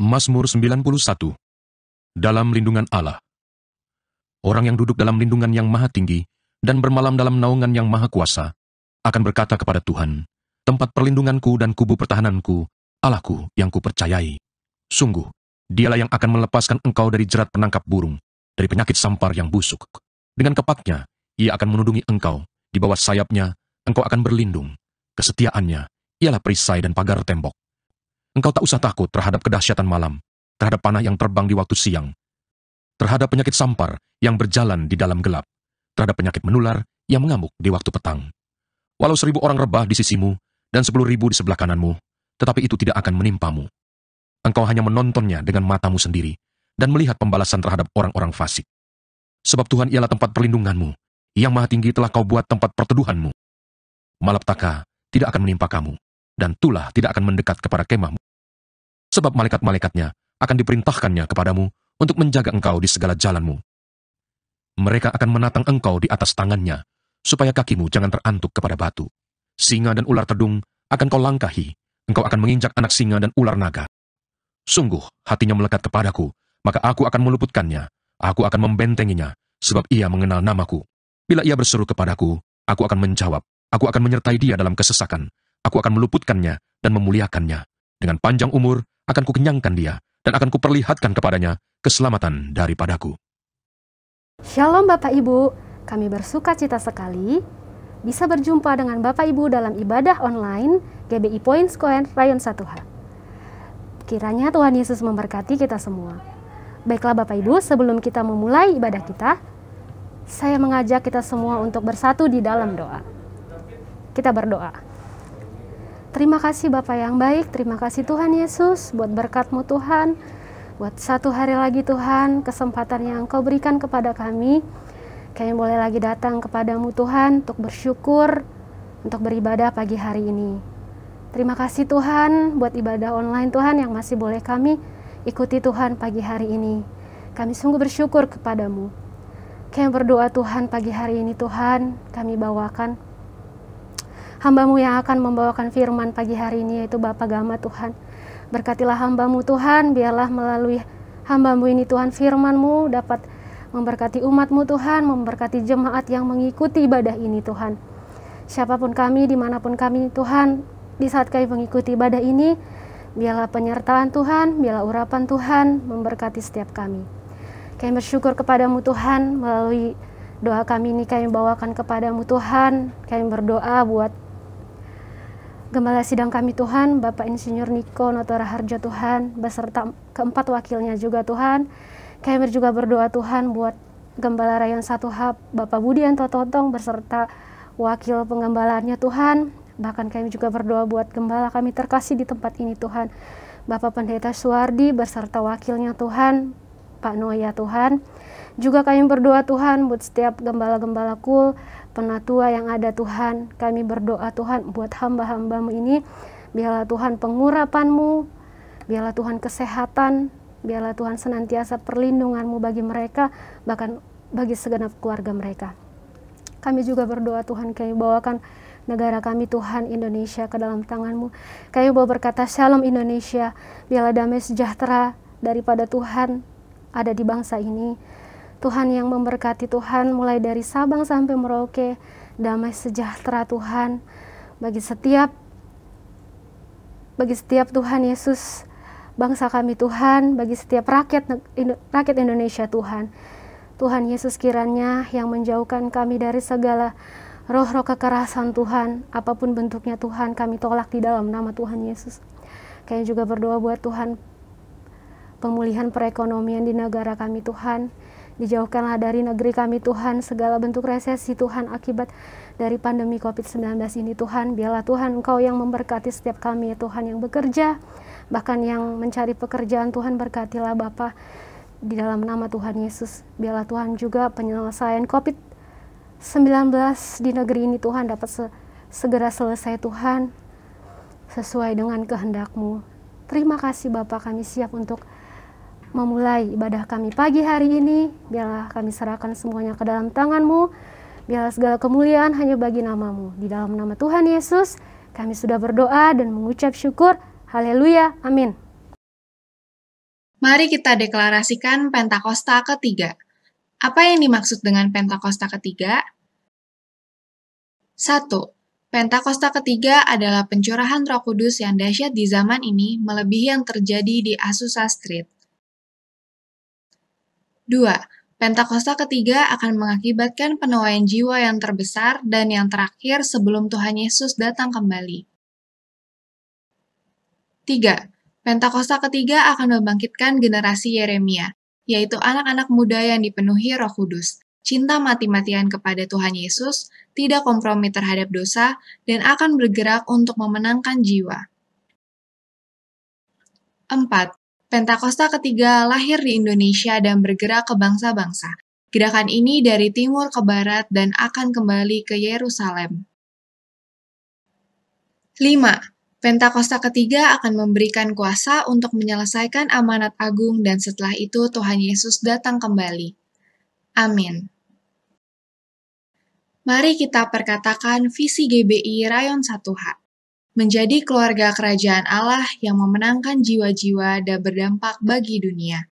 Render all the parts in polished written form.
Mazmur 91. Dalam lindungan Allah. Orang yang duduk dalam lindungan yang maha tinggi dan bermalam dalam naungan yang maha kuasa akan berkata kepada Tuhan, tempat perlindunganku dan kubu pertahananku, Allahku yang kupercayai. Sungguh, dialah yang akan melepaskan engkau dari jerat penangkap burung, dari penyakit sampar yang busuk. Dengan kepaknya, ia akan menudungi engkau, di bawah sayapnya, engkau akan berlindung. Kesetiaannya, ialah perisai dan pagar tembok. Engkau tak usah takut terhadap kedahsyatan malam, terhadap panah yang terbang di waktu siang, terhadap penyakit sampar yang berjalan di dalam gelap, terhadap penyakit menular yang mengamuk di waktu petang. Walau 1000 orang rebah di sisimu, dan 10.000 di sebelah kananmu, tetapi itu tidak akan menimpamu. Engkau hanya menontonnya dengan matamu sendiri, dan melihat pembalasan terhadap orang-orang fasik. Sebab Tuhan ialah tempat perlindunganmu, yang maha tinggi telah kau buat tempat perteduhanmu. Malapetaka tidak akan menimpa kamu, dan tulah tidak akan mendekat kepada kemahmu. Sebab malaikat-malaikatnya akan diperintahkannya kepadamu untuk menjaga engkau di segala jalanmu. Mereka akan menatang engkau di atas tangannya, supaya kakimu jangan terantuk kepada batu. Singa dan ular tedung akan kau langkahi, engkau akan menginjak anak singa dan ular naga. Sungguh, hatinya melekat kepadaku, maka aku akan meluputkannya, aku akan membentenginya, sebab ia mengenal namaku. Bila ia berseru kepadaku, aku akan menjawab, aku akan menyertai dia dalam kesesakan, aku akan meluputkannya dan memuliakannya. Dengan panjang umur akan kukenyangkan dia, dan akan kuperlihatkan kepadanya keselamatan daripadaku. Shalom Bapak Ibu, kami bersuka cita sekali bisa berjumpa dengan Bapak Ibu dalam ibadah online GBI Points Koen Rayon 1H. Kiranya Tuhan Yesus memberkati kita semua. Baiklah Bapak Ibu, sebelum kita memulai ibadah kita, saya mengajak kita semua untuk bersatu di dalam doa. Kita berdoa. Terima kasih Bapak yang baik, terima kasih Tuhan Yesus buat berkat-Mu Tuhan, buat satu hari lagi Tuhan, kesempatan yang Kau berikan kepada kami. Kami boleh lagi datang kepadamu Tuhan untuk bersyukur, untuk beribadah pagi hari ini. Terima kasih Tuhan buat ibadah online Tuhan yang masih boleh kami ikuti Tuhan pagi hari ini. Kami sungguh bersyukur kepadamu. Kami berdoa Tuhan pagi hari ini Tuhan, kami bawakan hamba-Mu yang akan membawakan firman pagi hari ini, yaitu Bapak Gama Tuhan. Berkatilah hamba-Mu Tuhan, biarlah melalui hamba-Mu ini Tuhan, firman-Mu dapat memberkati umat-Mu Tuhan, memberkati jemaat yang mengikuti ibadah ini Tuhan. Siapapun kami, dimanapun kami Tuhan, di saat kami mengikuti ibadah ini, biarlah penyertaan Tuhan, biarlah urapan Tuhan memberkati setiap kami. Kami bersyukur kepadamu Tuhan, melalui doa kami ini kami bawakan kepadamu Tuhan. Kami berdoa buat Gembala sidang kami Tuhan, Bapak Insinyur Niko Notora Harjo Tuhan, beserta keempat wakilnya juga Tuhan. Kami juga berdoa Tuhan buat Gembala Rayon 1H, Bapak Budianto Totong beserta wakil penggembalaannya Tuhan. Bahkan kami juga berdoa buat gembala kami terkasih di tempat ini Tuhan, Bapak Pendeta Suwardi beserta wakilnya Tuhan, Pak Noya Tuhan. Juga kami berdoa Tuhan buat setiap gembala-gembala kul, penatua yang ada Tuhan. Kami berdoa Tuhan buat hamba-hamba-Mu ini, biarlah Tuhan pengurapan-Mu, biarlah Tuhan kesehatan, biarlah Tuhan senantiasa perlindungan-Mu bagi mereka, bahkan bagi segenap keluarga mereka. Kami juga berdoa Tuhan, kami bawakan negara kami Tuhan Indonesia ke dalam tangan-Mu. Kami mau berkata Shalom Indonesia, biarlah damai sejahtera daripada Tuhan ada di bangsa ini. Tuhan yang memberkati Tuhan, mulai dari Sabang sampai Merauke, damai sejahtera Tuhan bagi setiap Tuhan Yesus, bangsa kami Tuhan, bagi setiap rakyat Indonesia Tuhan. Tuhan Yesus kiranya yang menjauhkan kami dari segala roh-roh kekerasan Tuhan, apapun bentuknya Tuhan, kami tolak di dalam nama Tuhan Yesus. Kami juga berdoa buat Tuhan, pemulihan perekonomian di negara kami Tuhan. Dijauhkanlah dari negeri kami Tuhan segala bentuk resesi Tuhan akibat dari pandemi COVID-19 ini Tuhan. Biarlah Tuhan Engkau yang memberkati setiap kami ya Tuhan yang bekerja, bahkan yang mencari pekerjaan Tuhan, berkatilah Bapa di dalam nama Tuhan Yesus. Biarlah Tuhan juga penyelesaian COVID-19 di negeri ini Tuhan dapat segera selesai Tuhan, sesuai dengan kehendak-Mu. Terima kasih Bapa, kami siap untuk memulai ibadah kami pagi hari ini. Biarlah kami serahkan semuanya ke dalam tangan-Mu. Biarlah segala kemuliaan hanya bagi nama-Mu. Di dalam nama Tuhan Yesus, kami sudah berdoa dan mengucap syukur. Haleluya, amin. Mari kita deklarasikan Pentakosta ketiga. Apa yang dimaksud dengan Pentakosta ketiga? 1. Pentakosta ketiga adalah pencurahan Roh Kudus yang dahsyat di zaman ini melebihi yang terjadi di Azusa Street. 2. Pentakosta ketiga akan mengakibatkan penuaian jiwa yang terbesar dan yang terakhir sebelum Tuhan Yesus datang kembali. 3. Pentakosta ketiga akan membangkitkan generasi Yeremia, yaitu anak-anak muda yang dipenuhi Roh Kudus, cinta mati-matian kepada Tuhan Yesus, tidak kompromi terhadap dosa, dan akan bergerak untuk memenangkan jiwa. 4. Pentakosta ketiga lahir di Indonesia dan bergerak ke bangsa-bangsa. Gerakan ini dari timur ke barat dan akan kembali ke Yerusalem. 5. Pentakosta ketiga akan memberikan kuasa untuk menyelesaikan amanat agung dan setelah itu Tuhan Yesus datang kembali. Amin. Mari kita perkatakan visi GBI Rayon 1H. Menjadi keluarga kerajaan Allah yang memenangkan jiwa-jiwa dan berdampak bagi dunia.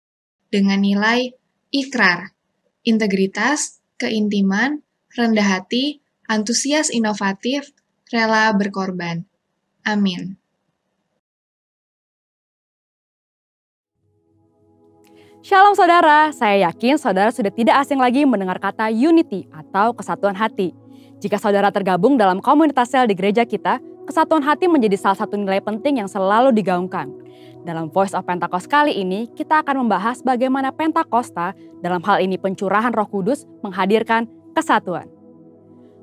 Dengan nilai ikrar, integritas, keintiman, rendah hati, antusias inovatif, rela berkorban. Amin. Shalom saudara, saya yakin saudara sudah tidak asing lagi mendengar kata unity atau kesatuan hati. Jika saudara tergabung dalam komunitas sel di gereja kita, kesatuan hati menjadi salah satu nilai penting yang selalu digaungkan. Dalam Voice of Pentecost kali ini, kita akan membahas bagaimana Pentakosta, dalam hal ini pencurahan Roh Kudus, menghadirkan kesatuan.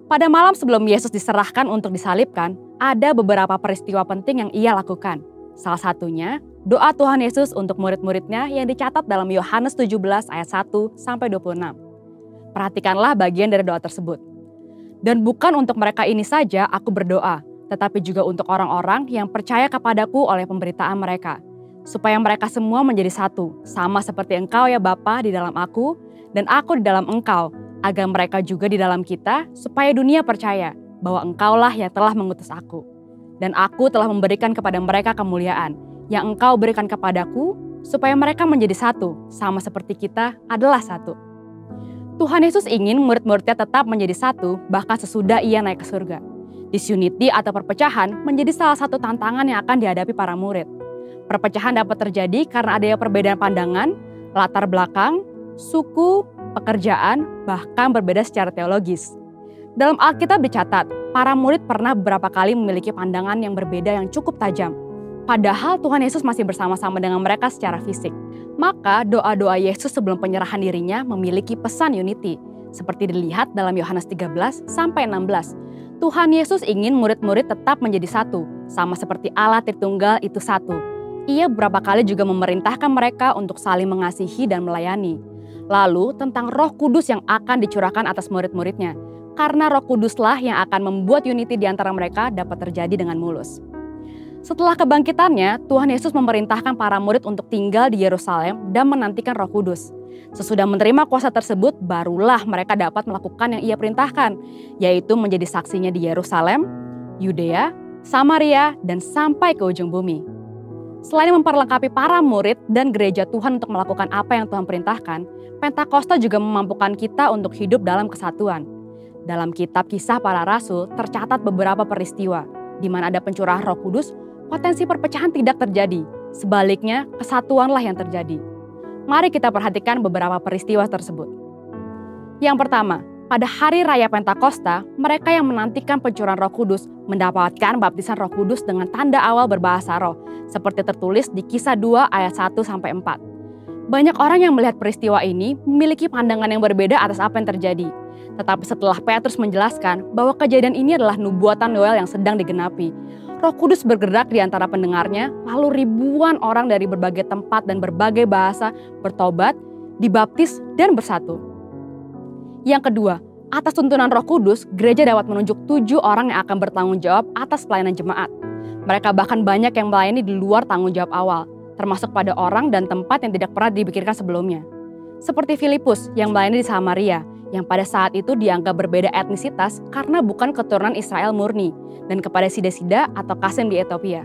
Pada malam sebelum Yesus diserahkan untuk disalibkan, ada beberapa peristiwa penting yang ia lakukan. Salah satunya, doa Tuhan Yesus untuk murid-muridnya yang dicatat dalam Yohanes 17 ayat 1-26. Perhatikanlah bagian dari doa tersebut. Dan bukan untuk mereka ini saja aku berdoa, tetapi juga untuk orang-orang yang percaya kepadaku oleh pemberitaan mereka, supaya mereka semua menjadi satu, sama seperti Engkau ya Bapa di dalam aku, dan aku di dalam Engkau, agar mereka juga di dalam kita, supaya dunia percaya bahwa Engkaulah yang telah mengutus aku. Dan aku telah memberikan kepada mereka kemuliaan, yang Engkau berikan kepadaku, supaya mereka menjadi satu, sama seperti kita adalah satu. Tuhan Yesus ingin murid-muridnya tetap menjadi satu, bahkan sesudah ia naik ke surga. Disunity atau perpecahan menjadi salah satu tantangan yang akan dihadapi para murid. Perpecahan dapat terjadi karena adanya perbedaan pandangan, latar belakang, suku, pekerjaan, bahkan berbeda secara teologis. Dalam Alkitab dicatat, para murid pernah beberapa kali memiliki pandangan yang berbeda yang cukup tajam. Padahal Tuhan Yesus masih bersama-sama dengan mereka secara fisik. Maka doa-doa Yesus sebelum penyerahan dirinya memiliki pesan unity. Seperti dilihat dalam Yohanes 13-16. Tuhan Yesus ingin murid-murid tetap menjadi satu, sama seperti Allah Tritunggal itu satu. Ia beberapa kali juga memerintahkan mereka untuk saling mengasihi dan melayani. Lalu tentang Roh Kudus yang akan dicurahkan atas murid-muridnya. Karena Roh Kuduslah yang akan membuat unity di antara mereka dapat terjadi dengan mulus. Setelah kebangkitannya, Tuhan Yesus memerintahkan para murid untuk tinggal di Yerusalem dan menantikan Roh Kudus. Sesudah menerima kuasa tersebut, barulah mereka dapat melakukan yang ia perintahkan, yaitu menjadi saksinya di Yerusalem, Yudea, Samaria, dan sampai ke ujung bumi. Selain memperlengkapi para murid dan gereja Tuhan untuk melakukan apa yang Tuhan perintahkan, Pentakosta juga memampukan kita untuk hidup dalam kesatuan. Dalam kitab Kisah Para Rasul tercatat beberapa peristiwa, di mana ada pencurahan Roh Kudus, potensi perpecahan tidak terjadi. Sebaliknya, kesatuanlah yang terjadi. Mari kita perhatikan beberapa peristiwa tersebut. Yang pertama, pada hari raya Pentakosta, mereka yang menantikan pencurahan Roh Kudus mendapatkan baptisan Roh Kudus dengan tanda awal berbahasa roh, seperti tertulis di Kisah 2 ayat 1-4. Banyak orang yang melihat peristiwa ini memiliki pandangan yang berbeda atas apa yang terjadi. Tetapi setelah Petrus menjelaskan bahwa kejadian ini adalah nubuatan Yoel yang sedang digenapi, Roh Kudus bergerak di antara pendengarnya, lalu ribuan orang dari berbagai tempat dan berbagai bahasa bertobat, dibaptis, dan bersatu. Yang kedua, atas tuntunan Roh Kudus, gereja dapat menunjuk 7 orang yang akan bertanggung jawab atas pelayanan jemaat. Mereka bahkan banyak yang melayani di luar tanggung jawab awal, termasuk pada orang dan tempat yang tidak pernah dipikirkan sebelumnya. Seperti Filipus yang melayani di Samaria, yang pada saat itu dianggap berbeda etnisitas karena bukan keturunan Israel murni, dan kepada Sida-Sida atau Kasim di Ethiopia.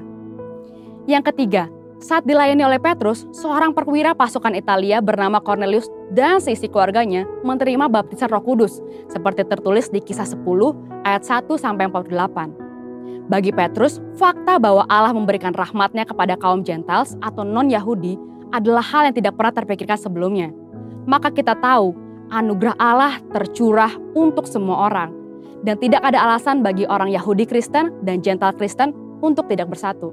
Yang ketiga, Saat dilayani oleh Petrus, seorang perwira pasukan Italia bernama Cornelius dan seisi keluarganya menerima baptisan Roh Kudus, seperti tertulis di Kisah 10 ayat 1-48. Bagi Petrus, fakta bahwa Allah memberikan rahmat-Nya kepada kaum Gentiles atau non-Yahudi adalah hal yang tidak pernah terpikirkan sebelumnya. Maka kita tahu, anugerah Allah tercurah untuk semua orang, dan tidak ada alasan bagi orang Yahudi Kristen dan Gentile Kristen untuk tidak bersatu.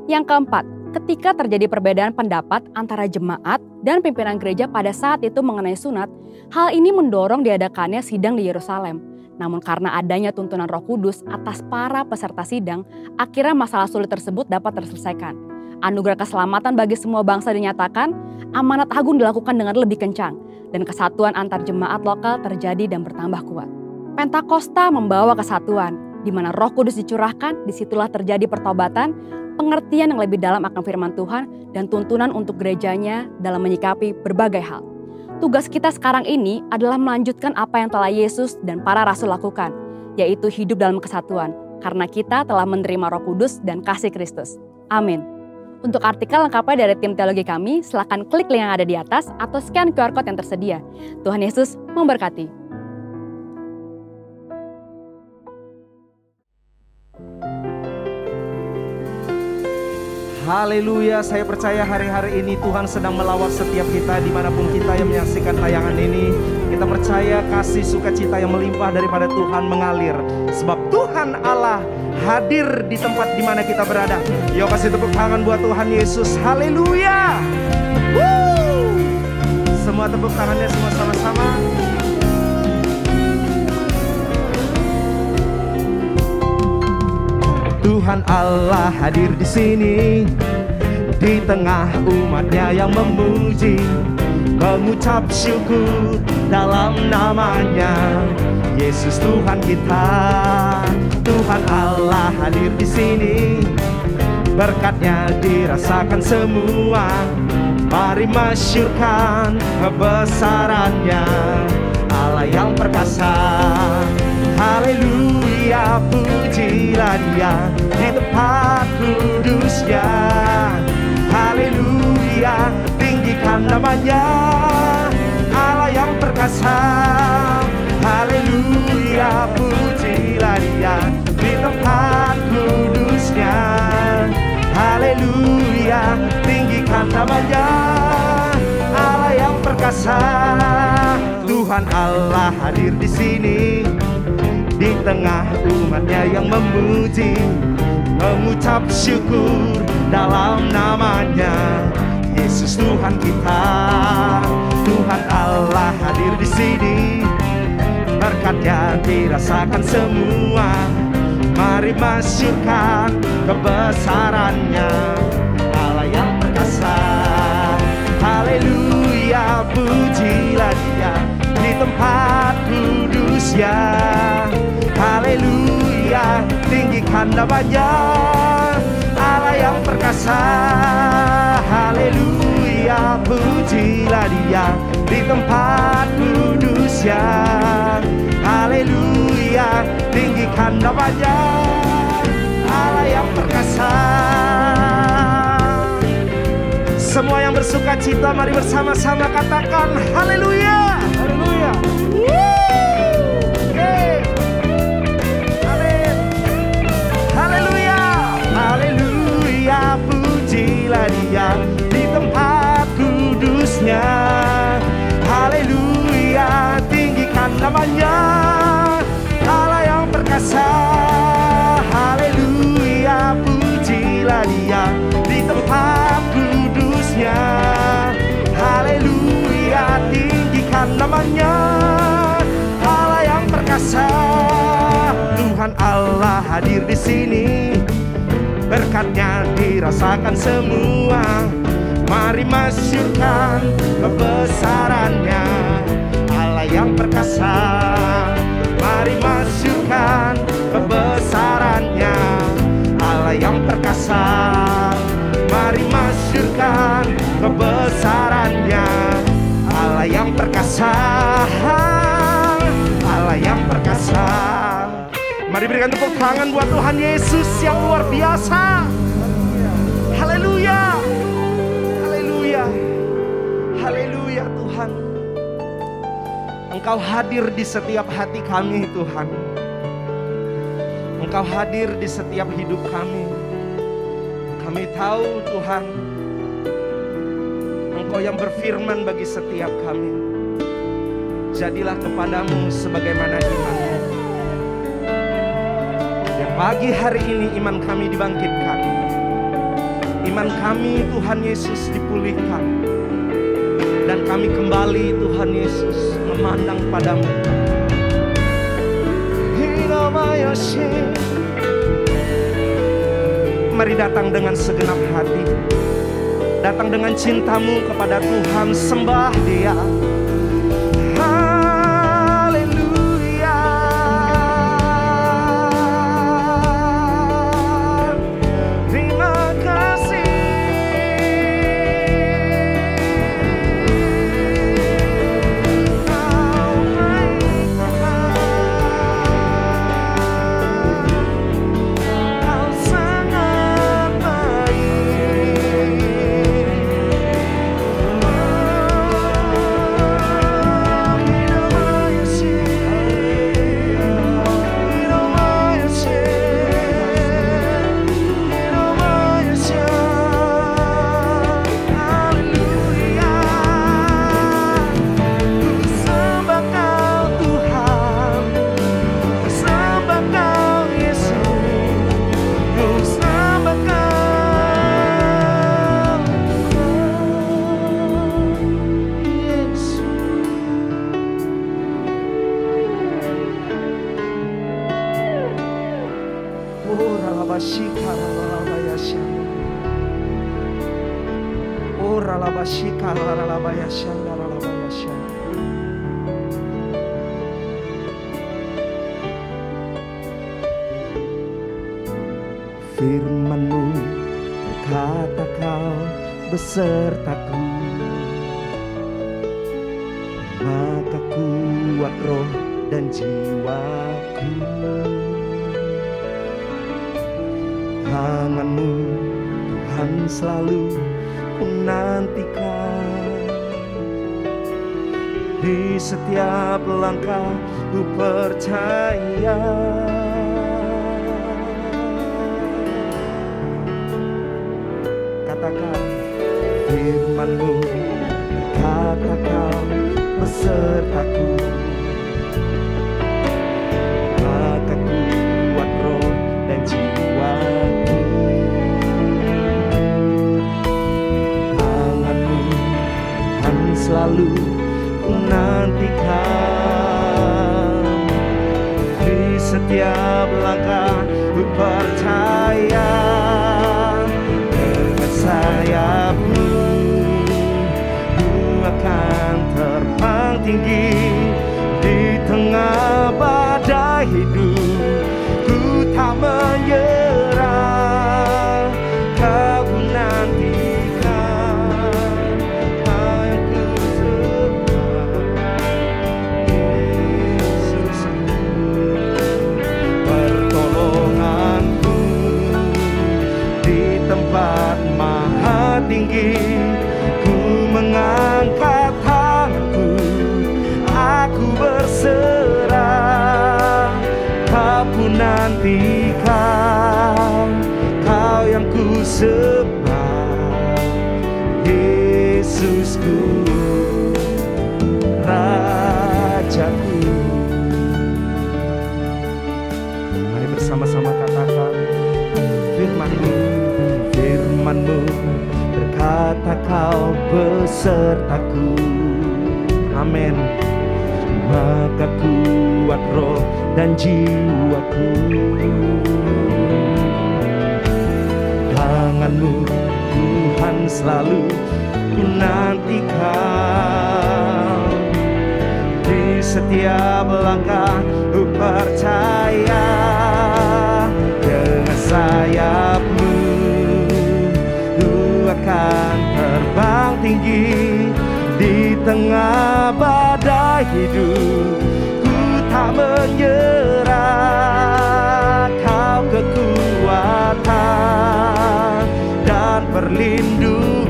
Yang keempat, ketika terjadi perbedaan pendapat antara jemaat dan pimpinan gereja pada saat itu mengenai sunat, hal ini mendorong diadakannya sidang di Yerusalem. Namun karena adanya tuntunan Roh Kudus atas para peserta sidang, akhirnya masalah sulit tersebut dapat terselesaikan. Anugerah keselamatan bagi semua bangsa dinyatakan, amanat agung dilakukan dengan lebih kencang, dan kesatuan antar jemaat lokal terjadi dan bertambah kuat. Pentakosta membawa kesatuan, di mana Roh Kudus dicurahkan, disitulah terjadi pertobatan, pengertian yang lebih dalam akan firman Tuhan, dan tuntunan untuk gerejanya dalam menyikapi berbagai hal. Tugas kita sekarang ini adalah melanjutkan apa yang telah Yesus dan para rasul lakukan, yaitu hidup dalam kesatuan, karena kita telah menerima Roh Kudus dan kasih Kristus. Amin. Untuk artikel lengkapnya dari tim teologi kami, silakan klik link yang ada di atas atau scan QR Code yang tersedia. Tuhan Yesus memberkati. Haleluya, saya percaya hari-hari ini Tuhan sedang melawat setiap kita dimanapun kita yang menyaksikan tayangan ini. Kita percaya kasih sukacita yang melimpah daripada Tuhan mengalir. Sebab Tuhan Allah hadir di tempat di mana kita berada. Yuk kasih tepuk tangan buat Tuhan Yesus. Haleluya. Semua tepuk tangannya semua sama-sama. Tuhan Allah hadir di sini, di tengah umatnya yang memuji, mengucap syukur dalam namanya. Yesus Tuhan kita, Tuhan Allah hadir di sini, berkatnya dirasakan semua. Mari masyurkan kebesarannya, Allah yang perkasa. Haleluya, pujilah Dia di tempat kudusnya. Haleluya, tinggikan namanya, Allah yang perkasa. Haleluya, pujilah Dia di tempat kudusnya. Haleluya, tinggikan namanya, Allah yang perkasa. Tuhan Allah hadir di sini, di tengah umatnya yang memuji, mengucap syukur dalam namanya. Yesus Tuhan kita, Tuhan Allah hadir di sini, berkatnya dirasakan semua. Mari masyurkan kebesarannya, Allah yang perkasa. Haleluya, pujilah Dia di tempat kudusnya. Haleluya, tinggikan namanya, Allah yang perkasa. Haleluya, pujilah Dia di tempat kudusnya. Haleluya, tinggikan namanya, Allah yang perkasa. Semua yang bersuka cita, mari bersama-sama katakan haleluya. Haleluya. Amin. Haleluya. Haleluya, pujilah Dia di tempat kudusnya. Haleluya, tinggikan namanya, Allah yang perkasa. Haleluya, pujilah Dia di tempat kudusnya. Haleluya, tinggikan namanya, Allah yang perkasa. Tuhan Allah hadir di sini, berkatnya dirasakan semua. Mari masyurkan kebesarannya, Allah yang perkasa. Mari masyurkan kebesarannya, Allah yang perkasa. Mari masyurkan kebesarannya, Allah yang perkasa. Allah yang perkasa. Mari berikan tepuk tangan buat Tuhan Yesus yang luar biasa. Haleluya. biar Tuhan Engkau hadir di setiap hati kami Tuhan. Engkau hadir di setiap hidup kami. Kami tahu Tuhan, Engkau yang berfirman bagi setiap kami. Jadilah kepadamu sebagaimana imanmu. Dan pagi hari ini iman kami dibangkitkan. Iman kami Tuhan Yesus dipulihkan. Dan kami kembali Tuhan Yesus memandang padamu. Mari datang dengan segenap hati. Datang dengan cintamu kepada Tuhan. Sembah Dia. Haleluya. Terima kasih. Firman-Mu kata Kau besertaku, maka kuat roh dan jiwaku. Tangan-Mu Tuhan selalu ku nantikan, di setiap langkah ku percaya. Katakan firman-Mu, kata Kau besertaku, maka kuat roh dan jiwaku. Tangan-Mu Tuhan selalu ku nantikan, di setiap langkah ku percaya. Sayap-Mu ku akan terbang tinggi di tengah badai hidup. Ku tak menyerah, Kau ku nantikan, Kau yang ku sembah. Yesus, pertolonganku di tempat maha tinggi. Ku mengangkat tanganku, aku berserah. Kau pun nantikan, Kau yang ku sembah. Yesusku, Rajaku. Mari bersama-sama katakan firman-Mu. Firman-Mu berkata Kau besertaku, amin. Maka kuat roh dan jiwaku. Tangan-Mu Tuhan selalu ku nantikan, di setiap langkah ku percaya. Dengan sayap-Mu akan terbang tinggi di tengah badai hidup. Ku tak menyerah, Kau kekuatan dan perlindungan.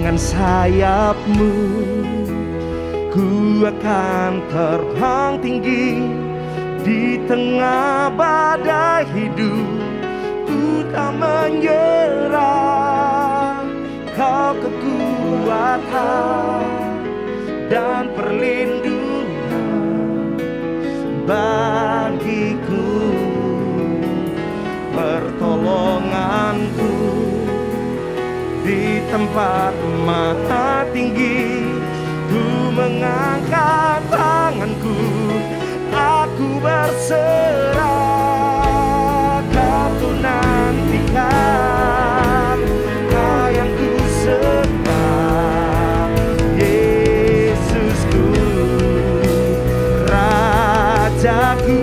dengan sayap-Mu ku akan terbang tinggi di tengah badai hidup. Ku tak menyerah, Kau kekuatan dan perlindungan bagiku, pertolonganku di tempat mata tinggi. Ku mengangkat tanganku, aku berserah. Kau ku nantikan, Kau yang ku sembah, Yesusku, Rajaku.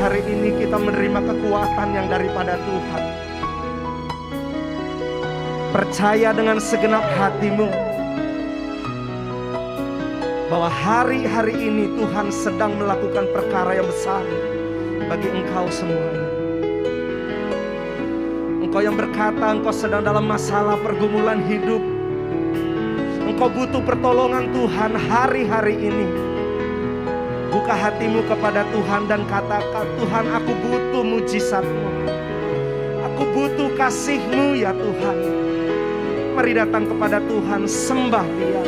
Hari ini kita menerima kekuatan yang daripada Tuhan. Percaya dengan segenap hatimu bahwa hari-hari ini Tuhan sedang melakukan perkara yang besar bagi engkau semuanya. Engkau yang berkata engkau sedang dalam masalah pergumulan hidup, engkau butuh pertolongan Tuhan hari-hari ini. Buka hatimu kepada Tuhan dan katakan, Tuhan, aku butuh mujizat-Mu. Aku butuh kasih-Mu ya Tuhan. Mari datang kepada Tuhan, sembah Dia.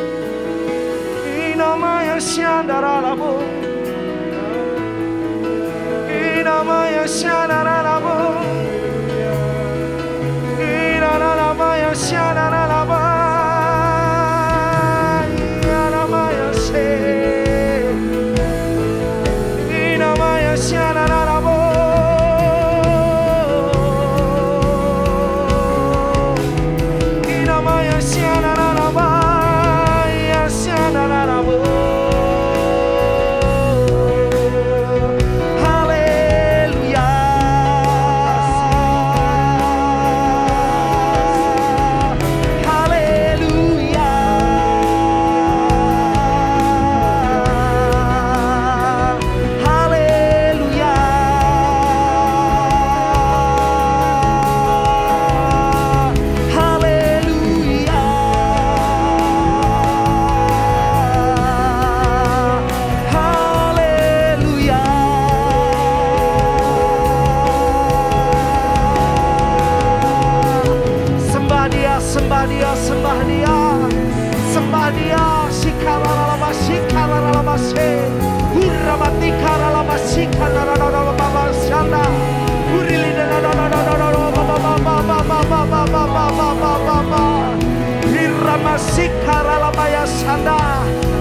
Inamaya syandaralabo, Inamaya syandaralabo, Inamaya syandaralabo, Inamaya syandaralabo.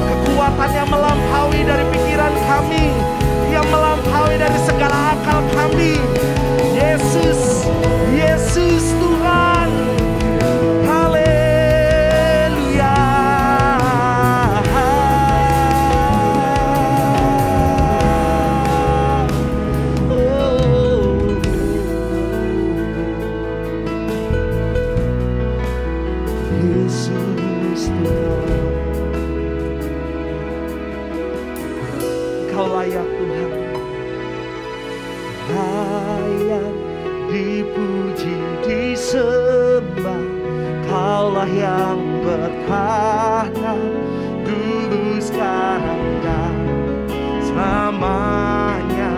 Kekuatan yang melampaui dari pikiran kami, yang melampaui dari segala akal kami. Yesus, Yesus Tuhan. Haleluya. Yesus Tuhan. Kau layak Tuhan, layak dipuji, disembah. Kaulah yang bertahta dulu, sekarang dan selamanya.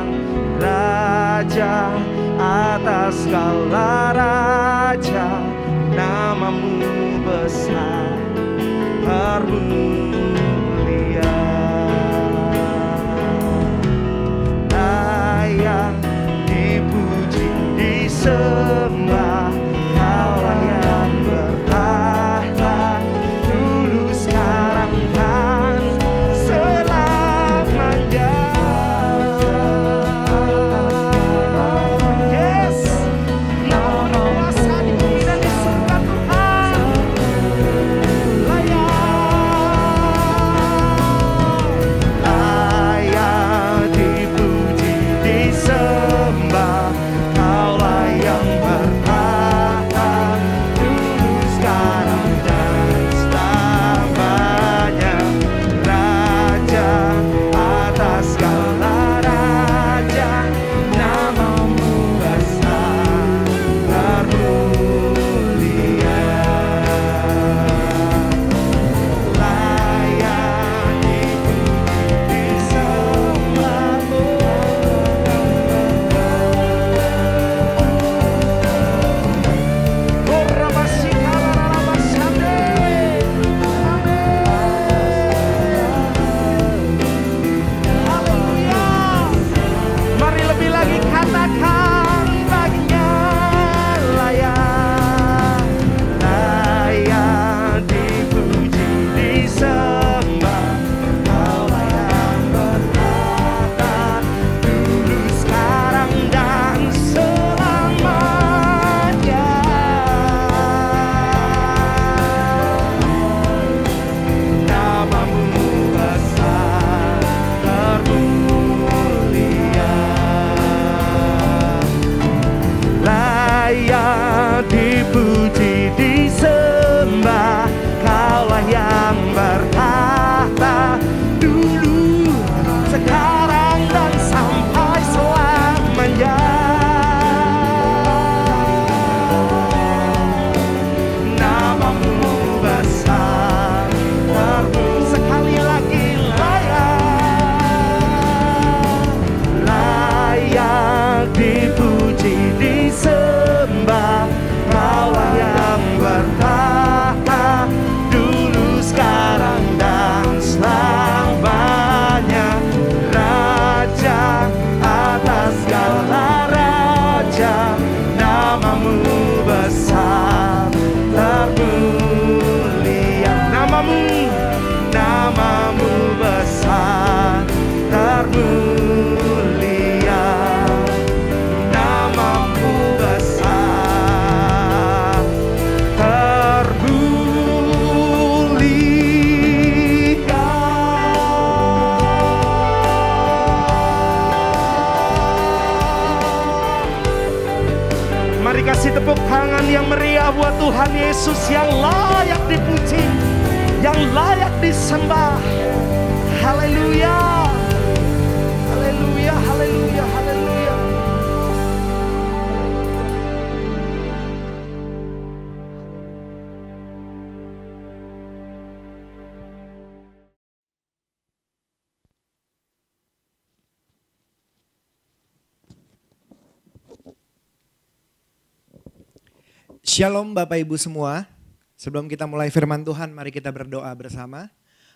atas segala raja, namamu besar termulia. Layak dipuji, disembah, Kaulah yang bertahta dulu, sekarang, dan selamanya. Yes, nama kuasa di bumi dan di surga Tuhan. Layak dipuji, disembah, Kaulah yang bertahta dulu, sekarang, dan selamanya. Raja atas segala raja, namamu besar termulia. Layak dipuji, disembah, mari lebih lagi katakan baginya layak. Layak dipuji, disembah, Kaulah yang bertahta dulu, sekarang, dan selamanya. Namamu besar termulia. Layak dipuji, disembah, Kaulah yang bertahta dulu, sekarang, dan sampai selamanya. Namamu besar termulia. Sekali lagi layak dipuji, disembah, Kaulah yang bertahta dulu, sekarang, dan selamanya. Raja atas segala raja, namamu besar termulia. Namamu besar termulia. Namamu besar termulia. Mari kasih tepuk tangan yang meriah buat Tuhan Yesus yang layak dipuji, yang layak disembah. Haleluya. Haleluya, haleluya, haleluya. Shalom Bapak Ibu semua. Sebelum kita mulai firman Tuhan, mari kita berdoa bersama.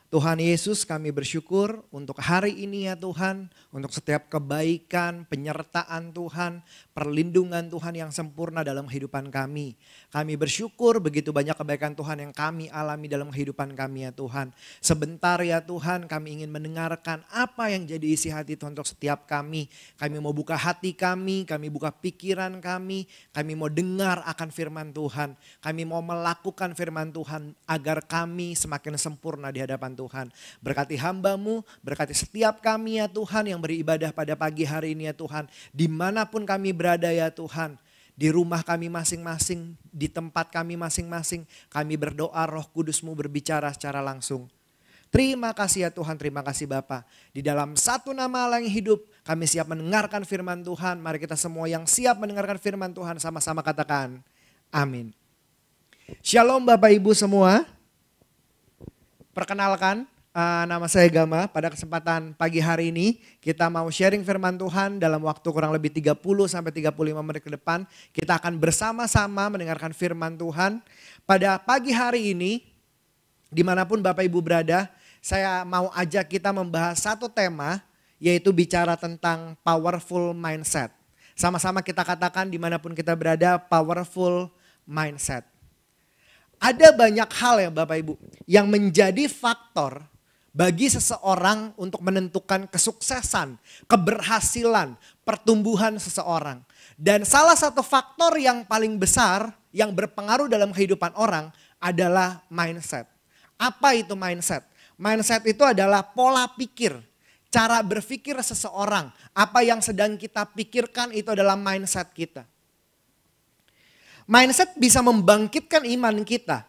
Tuhan Yesus, kami bersyukur untuk hari ini ya Tuhan, untuk setiap kebaikan, penyertaan Tuhan, perlindungan Tuhan yang sempurna dalam kehidupan kami. Kami bersyukur begitu banyak kebaikan Tuhan yang kami alami dalam kehidupan kami ya Tuhan. Sebentar ya Tuhan, kami ingin mendengarkan apa yang jadi isi hati Tuhan untuk setiap kami. Kami mau buka hati kami buka pikiran kami mau dengar akan firman Tuhan. Kami mau melakukan firman Tuhan agar kami semakin sempurna di hadapan Tuhan. Berkati hamba-Mu, berkati setiap kami ya Tuhan yang beribadah pada pagi hari ini ya Tuhan. Dimanapun kami berada ya Tuhan. Di rumah kami masing-masing, di tempat kami masing-masing. Kami berdoa Roh Kudus-Mu berbicara secara langsung. Terima kasih ya Tuhan, terima kasih Bapa. Di dalam satu nama Allah yang hidup, kami siap mendengarkan firman Tuhan. Mari kita semua yang siap mendengarkan firman Tuhan sama-sama katakan amin. Shalom Bapak Ibu semua. Perkenalkan, Nama saya Gama. Pada kesempatan pagi hari ini kita mau sharing firman Tuhan dalam waktu kurang lebih 30 sampai 35 menit ke depan. Kita akan bersama-sama mendengarkan firman Tuhan. Pada pagi hari ini, dimanapun Bapak Ibu berada, saya mau ajak kita membahas satu tema, yaitu bicara tentang powerful mindset. Sama-sama kita katakan dimanapun kita berada, powerful mindset. Ada banyak hal ya Bapak Ibu yang menjadi faktor bagi seseorang untuk menentukan kesuksesan, keberhasilan, pertumbuhan seseorang. Dan salah satu faktor yang paling besar yang berpengaruh dalam kehidupan orang adalah mindset. Apa itu mindset? Mindset itu adalah pola pikir, cara berpikir seseorang. Apa yang sedang kita pikirkan itu adalah mindset kita. Mindset bisa membangkitkan iman kita.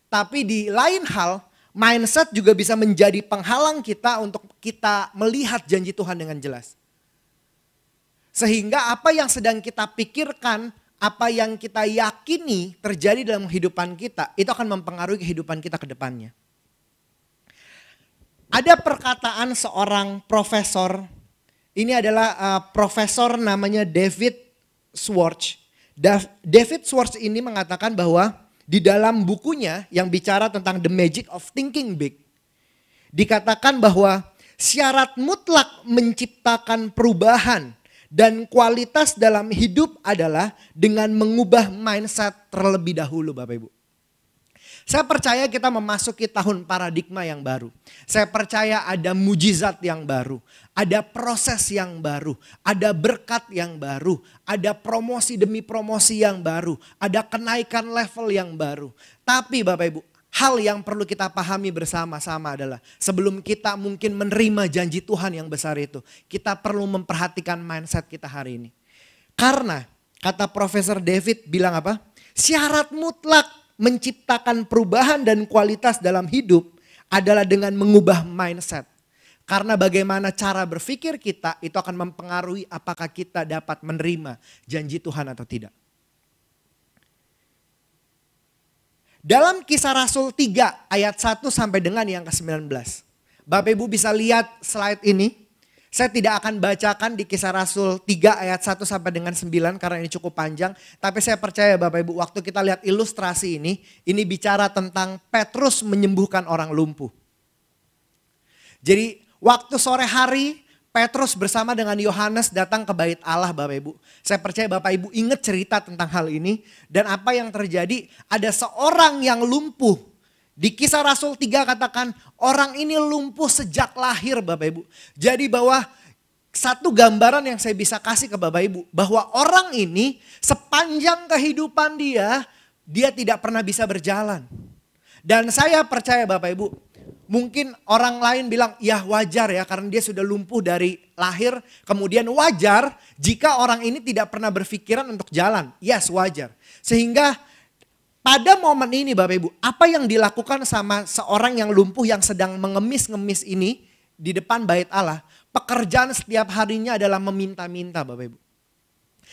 Tapi di lain hal, mindset juga bisa menjadi penghalang kita untuk kita melihat janji Tuhan dengan jelas. Sehingga apa yang sedang kita pikirkan, apa yang kita yakini terjadi dalam kehidupan kita, itu akan mempengaruhi kehidupan kita ke depannya. Ada perkataan seorang profesor, ini adalah profesor namanya David Schwartz. David Schwartz ini mengatakan bahwa di dalam bukunya yang bicara tentang The Magic of Thinking Big, dikatakan bahwa syarat mutlak menciptakan perubahan dan kualitas dalam hidup adalah dengan mengubah mindset terlebih dahulu Bapak Ibu. Saya percaya kita memasuki tahun paradigma yang baru. Saya percaya ada mujizat yang baru. Ada proses yang baru. Ada berkat yang baru. Ada promosi demi promosi yang baru. Ada kenaikan level yang baru. Tapi Bapak Ibu, hal yang perlu kita pahami bersama-sama adalah sebelum kita mungkin menerima janji Tuhan yang besar itu, kita perlu memperhatikan mindset kita hari ini. Karena kata Profesor David bilang apa? Syarat mutlak menciptakan perubahan dan kualitas dalam hidup adalah dengan mengubah mindset. Karena bagaimana cara berpikir kita itu akan mempengaruhi apakah kita dapat menerima janji Tuhan atau tidak. Dalam Kisah Rasul 3 ayat 1 sampai dengan yang ke-19. Bapak Ibu bisa lihat slide ini. Saya tidak akan bacakan di Kisah Rasul 3 ayat 1 sampai dengan 9 karena ini cukup panjang. Tapi saya percaya Bapak Ibu waktu kita lihat ilustrasi ini bicara tentang Petrus menyembuhkan orang lumpuh. Jadi waktu sore hari Petrus bersama dengan Yohanes datang ke bait Allah Bapak Ibu. Saya percaya Bapak Ibu ingat cerita tentang hal ini. Dan apa yang terjadi, ada seorang yang lumpuh. Di Kisah Rasul 3 katakan orang ini lumpuh sejak lahir Bapak Ibu. Jadi bahwa satu gambaran yang saya bisa kasih ke Bapak Ibu. Bahwa orang ini sepanjang kehidupan dia tidak pernah bisa berjalan. Dan saya percaya Bapak Ibu, mungkin orang lain bilang ya wajar ya karena dia sudah lumpuh dari lahir. Kemudian wajar jika orang ini tidak pernah berpikiran untuk jalan. Yes wajar. Sehingga pada momen ini Bapak Ibu, apa yang dilakukan sama seorang yang lumpuh yang sedang mengemis-ngemis ini di depan bait Allah, pekerjaan setiap harinya adalah meminta-minta Bapak Ibu.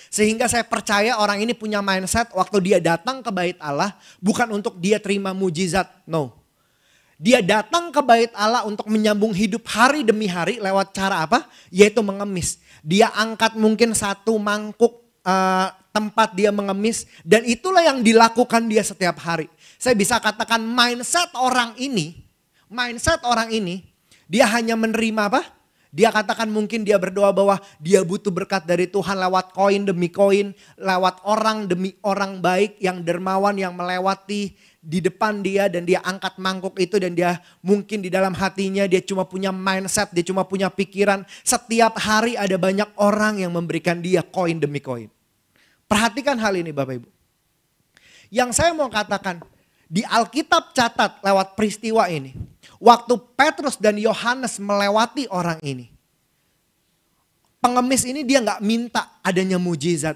Sehingga saya percaya orang ini punya mindset waktu dia datang ke bait Allah bukan untuk dia terima mujizat, no. Dia datang ke bait Allah untuk menyambung hidup hari demi hari lewat cara apa? Yaitu mengemis. Dia angkat mungkin satu mangkuk tempat dia mengemis dan itulah yang dilakukan dia setiap hari. Saya bisa katakan mindset orang ini dia hanya menerima apa? Dia katakan mungkin dia berdoa bahwa dia butuh berkat dari Tuhan lewat koin demi koin, lewat orang demi orang baik yang dermawan yang melewati di depan dia dan dia angkat mangkuk itu dan dia mungkin di dalam hatinya dia cuma punya mindset, dia cuma punya pikiran. Setiap hari ada banyak orang yang memberikan dia koin demi koin. Perhatikan hal ini Bapak Ibu. Yang saya mau katakan di Alkitab catat lewat peristiwa ini. Waktu Petrus dan Yohanes melewati orang ini. Pengemis ini dia gak minta adanya mujizat.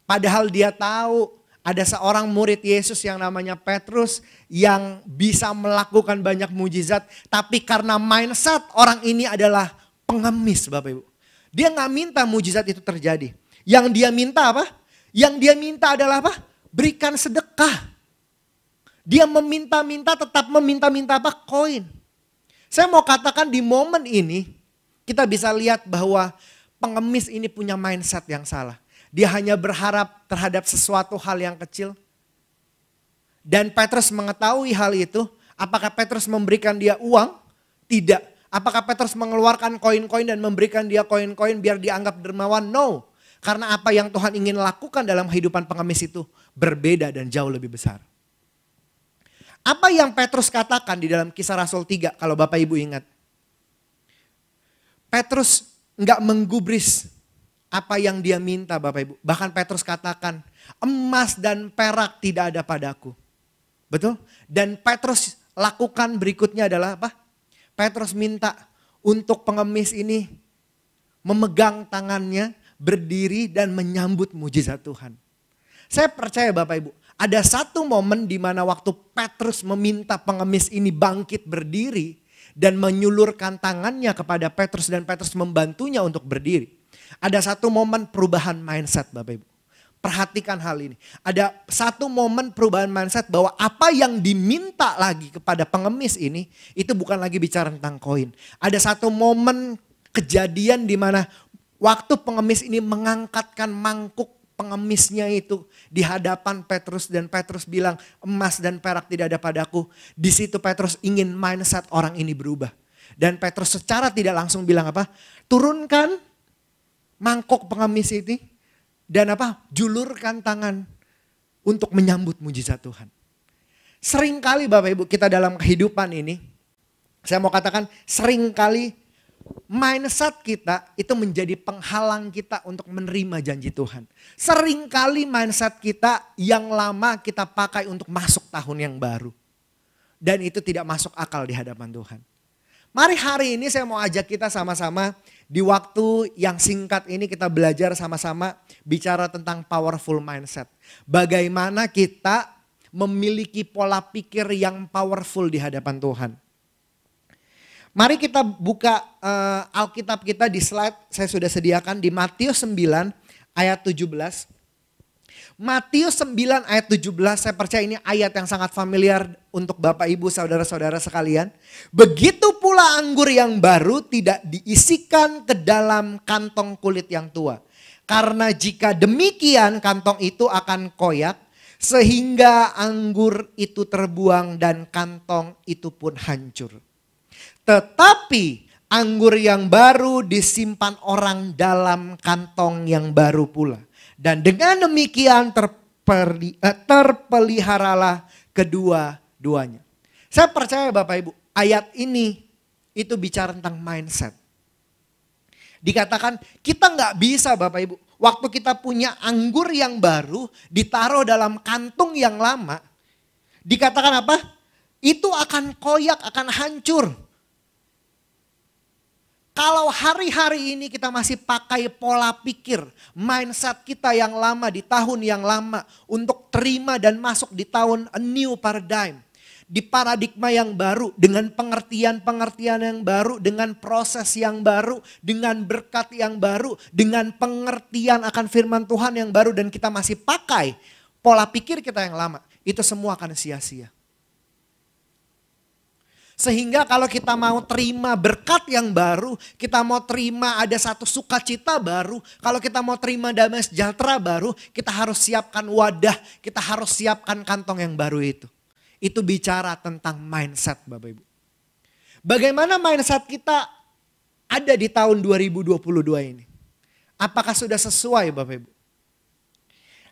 Padahal dia tahu ada seorang murid Yesus yang namanya Petrus yang bisa melakukan banyak mujizat. Tapi karena mindset orang ini adalah pengemis Bapak Ibu. Dia gak minta mujizat itu terjadi. Yang dia minta apa? Yang dia minta adalah apa? Berikan sedekah. Dia meminta-minta tetap meminta-minta apa? Koin. Saya mau katakan di momen ini kita bisa lihat bahwa pengemis ini punya mindset yang salah. Dia hanya berharap terhadap sesuatu hal yang kecil. Dan Petrus mengetahui hal itu. Apakah Petrus memberikan dia uang? Tidak. Apakah Petrus mengeluarkan koin-koin dan memberikan dia koin-koin biar dianggap dermawan? No. Karena apa yang Tuhan ingin lakukan dalam kehidupan pengemis itu berbeda dan jauh lebih besar. Apa yang Petrus katakan di dalam Kisah Rasul 3 kalau Bapak Ibu ingat? Petrus enggak menggubris apa yang dia minta Bapak Ibu. Bahkan Petrus katakan, emas dan perak tidak ada padaku. Betul? Dan Petrus lakukan berikutnya adalah apa? Petrus minta untuk pengemis ini memegang tangannya, berdiri dan menyambut mujizat Tuhan. Saya percaya Bapak Ibu, ada satu momen di mana waktu Petrus meminta pengemis ini bangkit berdiri dan menyulurkan tangannya kepada Petrus dan Petrus membantunya untuk berdiri. Ada satu momen perubahan mindset Bapak Ibu. Perhatikan hal ini. Ada satu momen perubahan mindset bahwa apa yang diminta lagi kepada pengemis ini itu bukan lagi bicara tentang koin. Ada satu momen kejadian di mana waktu pengemis ini mengangkatkan mangkuk pengemisnya itu di hadapan Petrus dan Petrus bilang emas dan perak tidak ada padaku. Di situ Petrus ingin mindset orang ini berubah. Dan Petrus secara tidak langsung bilang apa? Turunkan mangkok pengemis ini dan apa? Julurkan tangan untuk menyambut mujizat Tuhan. Seringkali Bapak Ibu kita dalam kehidupan ini, saya mau katakan seringkali mindset kita itu menjadi penghalang kita untuk menerima janji Tuhan. Seringkali mindset kita yang lama kita pakai untuk masuk tahun yang baru. Dan itu tidak masuk akal di hadapan Tuhan. Mari hari ini saya mau ajak kita sama-sama di waktu yang singkat ini kita belajar sama-sama bicara tentang powerful mindset. Bagaimana kita memiliki pola pikir yang powerful di hadapan Tuhan. Mari kita buka Alkitab kita di slide saya sudah sediakan di Matius 9 ayat 17. Matius 9 ayat 17 saya percaya ini ayat yang sangat familiar untuk Bapak Ibu saudara-saudara sekalian. Begitu pula anggur yang baru tidak diisikan ke dalam kantong kulit yang tua. Karena jika demikian kantong itu akan koyak sehingga anggur itu terbuang dan kantong itu pun hancur. Tetapi anggur yang baru disimpan orang dalam kantong yang baru pula. Dan dengan demikian terpeliharalah kedua-duanya. Saya percaya Bapak Ibu, ayat ini itu bicara tentang mindset. Dikatakan kita nggak bisa Bapak Ibu, waktu kita punya anggur yang baru ditaruh dalam kantung yang lama. Dikatakan apa? Itu akan koyak, akan hancur. Kalau hari-hari ini kita masih pakai pola pikir, mindset kita yang lama di tahun yang lama untuk terima dan masuk di tahun a new paradigm. Di paradigma yang baru, dengan pengertian-pengertian yang baru, dengan proses yang baru, dengan berkat yang baru, dengan pengertian akan firman Tuhan yang baru dan kita masih pakai pola pikir kita yang lama, itu semua akan sia-sia. Sehingga kalau kita mau terima berkat yang baru, kita mau terima ada satu sukacita baru, kalau kita mau terima damai sejahtera baru, kita harus siapkan wadah, kita harus siapkan kantong yang baru itu. Itu bicara tentang mindset Bapak Ibu. Bagaimana mindset kita ada di tahun 2022 ini? Apakah sudah sesuai Bapak Ibu?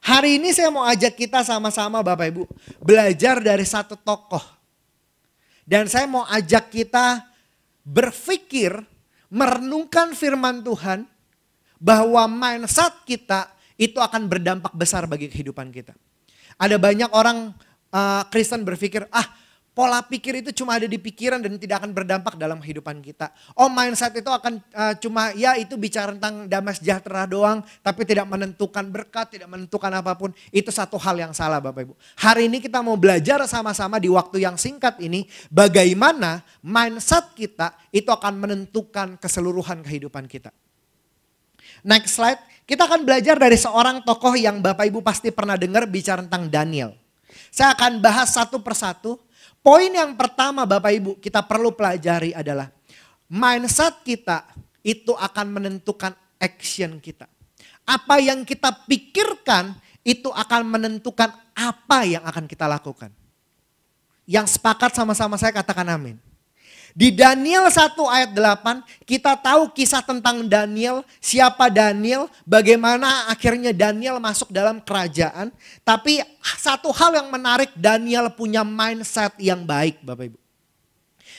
Hari ini saya mau ajak kita sama-sama Bapak Ibu belajar dari satu tokoh. Dan saya mau ajak kita berpikir, merenungkan firman Tuhan bahwa mindset kita itu akan berdampak besar bagi kehidupan kita. Ada banyak orang Kristen berpikir, pola pikir itu cuma ada di pikiran dan tidak akan berdampak dalam kehidupan kita. Oh mindset itu akan cuma ya itu bicara tentang damai sejahtera doang. Tapi tidak menentukan berkat, tidak menentukan apapun. Itu satu hal yang salah Bapak Ibu. Hari ini kita mau belajar sama-sama di waktu yang singkat ini. Bagaimana mindset kita itu akan menentukan keseluruhan kehidupan kita. Next slide. Kita akan belajar dari seorang tokoh yang Bapak Ibu pasti pernah dengar bicara tentang Daniel. Saya akan bahas satu persatu. Poin yang pertama Bapak Ibu kita perlu pelajari adalah mindset kita itu akan menentukan action kita. Apa yang kita pikirkan itu akan menentukan apa yang akan kita lakukan. Yang sepakat sama-sama saya katakan amin. Di Daniel 1 ayat 8 kita tahu kisah tentang Daniel, siapa Daniel, bagaimana akhirnya Daniel masuk dalam kerajaan. Tapi satu hal yang menarik, Daniel punya mindset yang baik Bapak Ibu.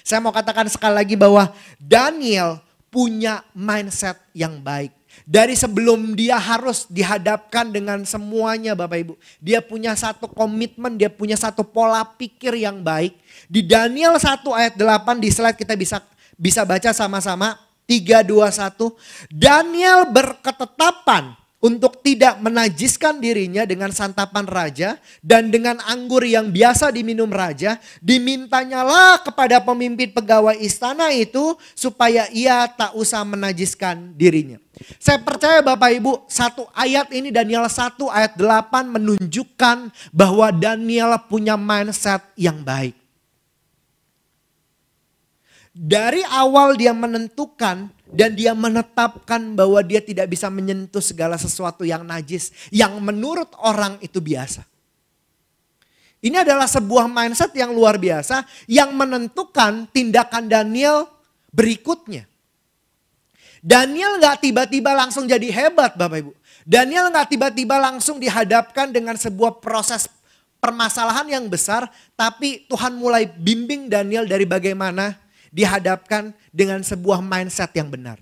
Saya mau katakan sekali lagi bahwa Daniel punya mindset yang baik. Dari sebelum dia harus dihadapkan dengan semuanya Bapak Ibu. Dia punya satu komitmen, dia punya satu pola pikir yang baik. Di Daniel 1 ayat 8 di slide kita bisa baca sama-sama. 3, 2, 1. Daniel berketetapan untuk tidak menajiskan dirinya dengan santapan raja dan dengan anggur yang biasa diminum raja. Dimintanyalah kepada pemimpin pegawai istana itu supaya ia tak usah menajiskan dirinya. Saya percaya Bapak Ibu, satu ayat ini Daniel 1 ayat 8 menunjukkan bahwa Daniel punya mindset yang baik. Dari awal dia menentukan dan dia menetapkan bahwa dia tidak bisa menyentuh segala sesuatu yang najis. Yang menurut orang itu biasa. Ini adalah sebuah mindset yang luar biasa yang menentukan tindakan Daniel berikutnya. Daniel gak tiba-tiba langsung jadi hebat Bapak Ibu. Daniel gak tiba-tiba langsung dihadapkan dengan sebuah proses permasalahan yang besar. Tapi Tuhan mulai bimbing Daniel dari bagaimana dihadapkan dengan sebuah mindset yang benar.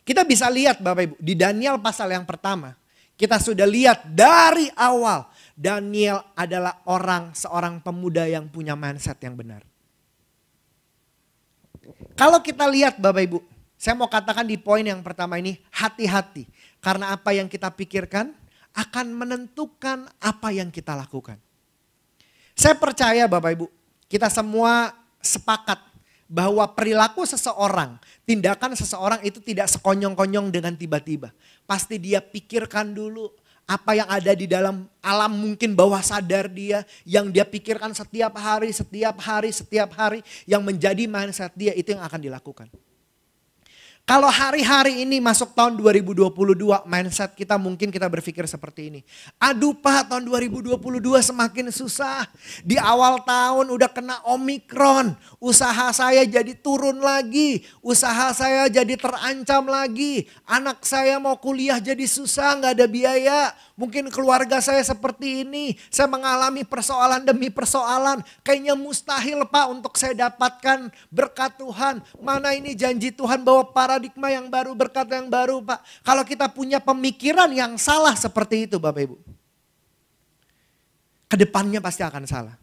Kita bisa lihat Bapak Ibu, di Daniel pasal yang pertama, kita sudah lihat dari awal Daniel adalah seorang pemuda yang punya mindset yang benar. Kalau kita lihat Bapak Ibu, saya mau katakan di poin yang pertama ini, hati-hati. Karena apa yang kita pikirkan akan menentukan apa yang kita lakukan. Saya percaya Bapak Ibu, kita semua sepakat bahwa perilaku seseorang, tindakan seseorang itu tidak sekonyong-konyong dengan tiba-tiba. Pasti dia pikirkan dulu apa yang ada di dalam alam mungkin bawah sadar dia, yang dia pikirkan setiap hari, yang menjadi mindset dia itu yang akan dilakukan. Kalau hari-hari ini masuk tahun 2022, mindset kita mungkin kita berpikir seperti ini. Aduh Pak, tahun 2022 semakin susah. Di awal tahun udah kena Omikron. Usaha saya jadi turun lagi. Usaha saya jadi terancam lagi. Anak saya mau kuliah jadi susah, gak ada biaya. Mungkin keluarga saya seperti ini. Saya mengalami persoalan demi persoalan. Kayaknya mustahil Pak untuk saya dapatkan berkat Tuhan. Mana ini janji Tuhan bahwa paradigma yang baru, berkat yang baru Pak. Kalau kita punya pemikiran yang salah seperti itu Bapak Ibu. Kedepannya pasti akan salah.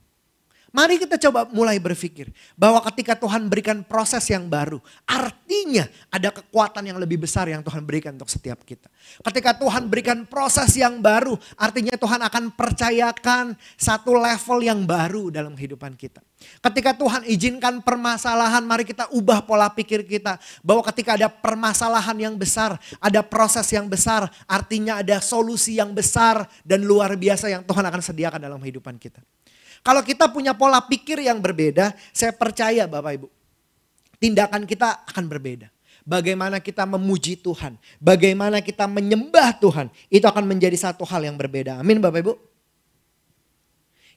Mari kita coba mulai berpikir bahwa ketika Tuhan berikan proses yang baru, artinya ada kekuatan yang lebih besar yang Tuhan berikan untuk setiap kita. Ketika Tuhan berikan proses yang baru, artinya Tuhan akan percayakan satu level yang baru dalam kehidupan kita. Ketika Tuhan izinkan permasalahan, mari kita ubah pola pikir kita. Bahwa ketika ada permasalahan yang besar, ada proses yang besar, artinya ada solusi yang besar dan luar biasa yang Tuhan akan sediakan dalam kehidupan kita. Kalau kita punya pola pikir yang berbeda, saya percaya Bapak Ibu, tindakan kita akan berbeda. Bagaimana kita memuji Tuhan, bagaimana kita menyembah Tuhan, itu akan menjadi satu hal yang berbeda. Amin Bapak Ibu.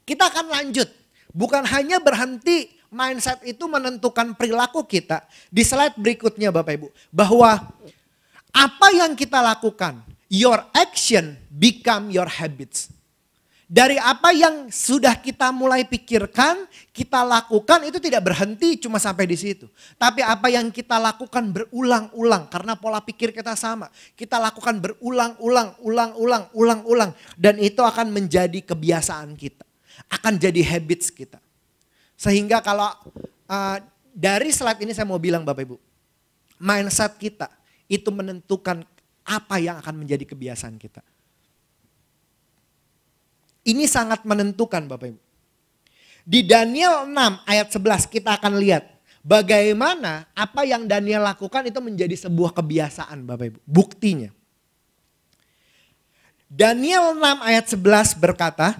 Kita akan lanjut, bukan hanya berhenti mindset itu menentukan perilaku kita. Di slide berikutnya Bapak Ibu, bahwa apa yang kita lakukan, your action become your habits. Dari apa yang sudah kita mulai pikirkan, kita lakukan itu tidak berhenti cuma sampai di situ. Tapi apa yang kita lakukan berulang-ulang karena pola pikir kita sama. Kita lakukan berulang-ulang. Dan itu akan menjadi kebiasaan kita. Akan jadi habits kita. Sehingga kalau dari slide ini saya mau bilang Bapak Ibu. Mindset kita itu menentukan apa yang akan menjadi kebiasaan kita. Ini sangat menentukan Bapak Ibu. Di Daniel 6 ayat 11 kita akan lihat bagaimana apa yang Daniel lakukan itu menjadi sebuah kebiasaan Bapak Ibu. Buktinya. Daniel 6 ayat 11 berkata,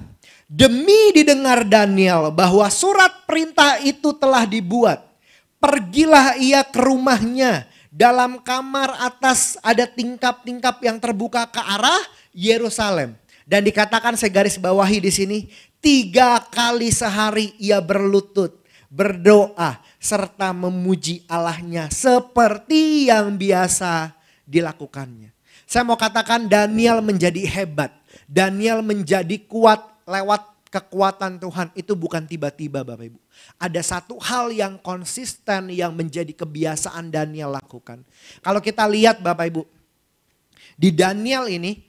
Demi didengar Daniel bahwa surat perintah itu telah dibuat, pergilah ia ke rumahnya. Dalam kamar atas ada tingkap-tingkap yang terbuka ke arah Yerusalem. Dan dikatakan, saya garis bawahi di sini, 3 kali sehari ia berlutut, berdoa, serta memuji Allahnya seperti yang biasa dilakukannya. Saya mau katakan Daniel menjadi hebat. Daniel menjadi kuat lewat kekuatan Tuhan. Itu bukan tiba-tiba Bapak Ibu. Ada satu hal yang konsisten yang menjadi kebiasaan Daniel lakukan. Kalau kita lihat Bapak Ibu, di Daniel ini,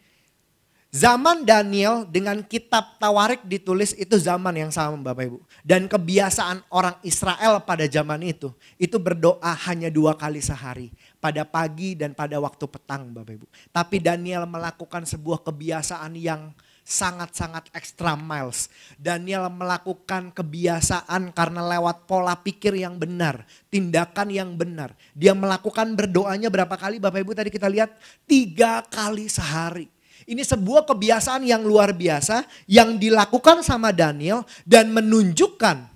zaman Daniel dengan kitab Tawarik ditulis itu zaman yang sama Bapak Ibu. Dan kebiasaan orang Israel pada zaman itu berdoa hanya 2 kali sehari. Pada pagi dan pada waktu petang Bapak Ibu. Tapi Daniel melakukan sebuah kebiasaan yang sangat-sangat extra miles. Daniel melakukan kebiasaan karena lewat pola pikir yang benar. Tindakan yang benar. Dia melakukan berdoanya berapa kali Bapak Ibu tadi kita lihat? 3 kali sehari. Ini sebuah kebiasaan yang luar biasa yang dilakukan sama Daniel dan menunjukkan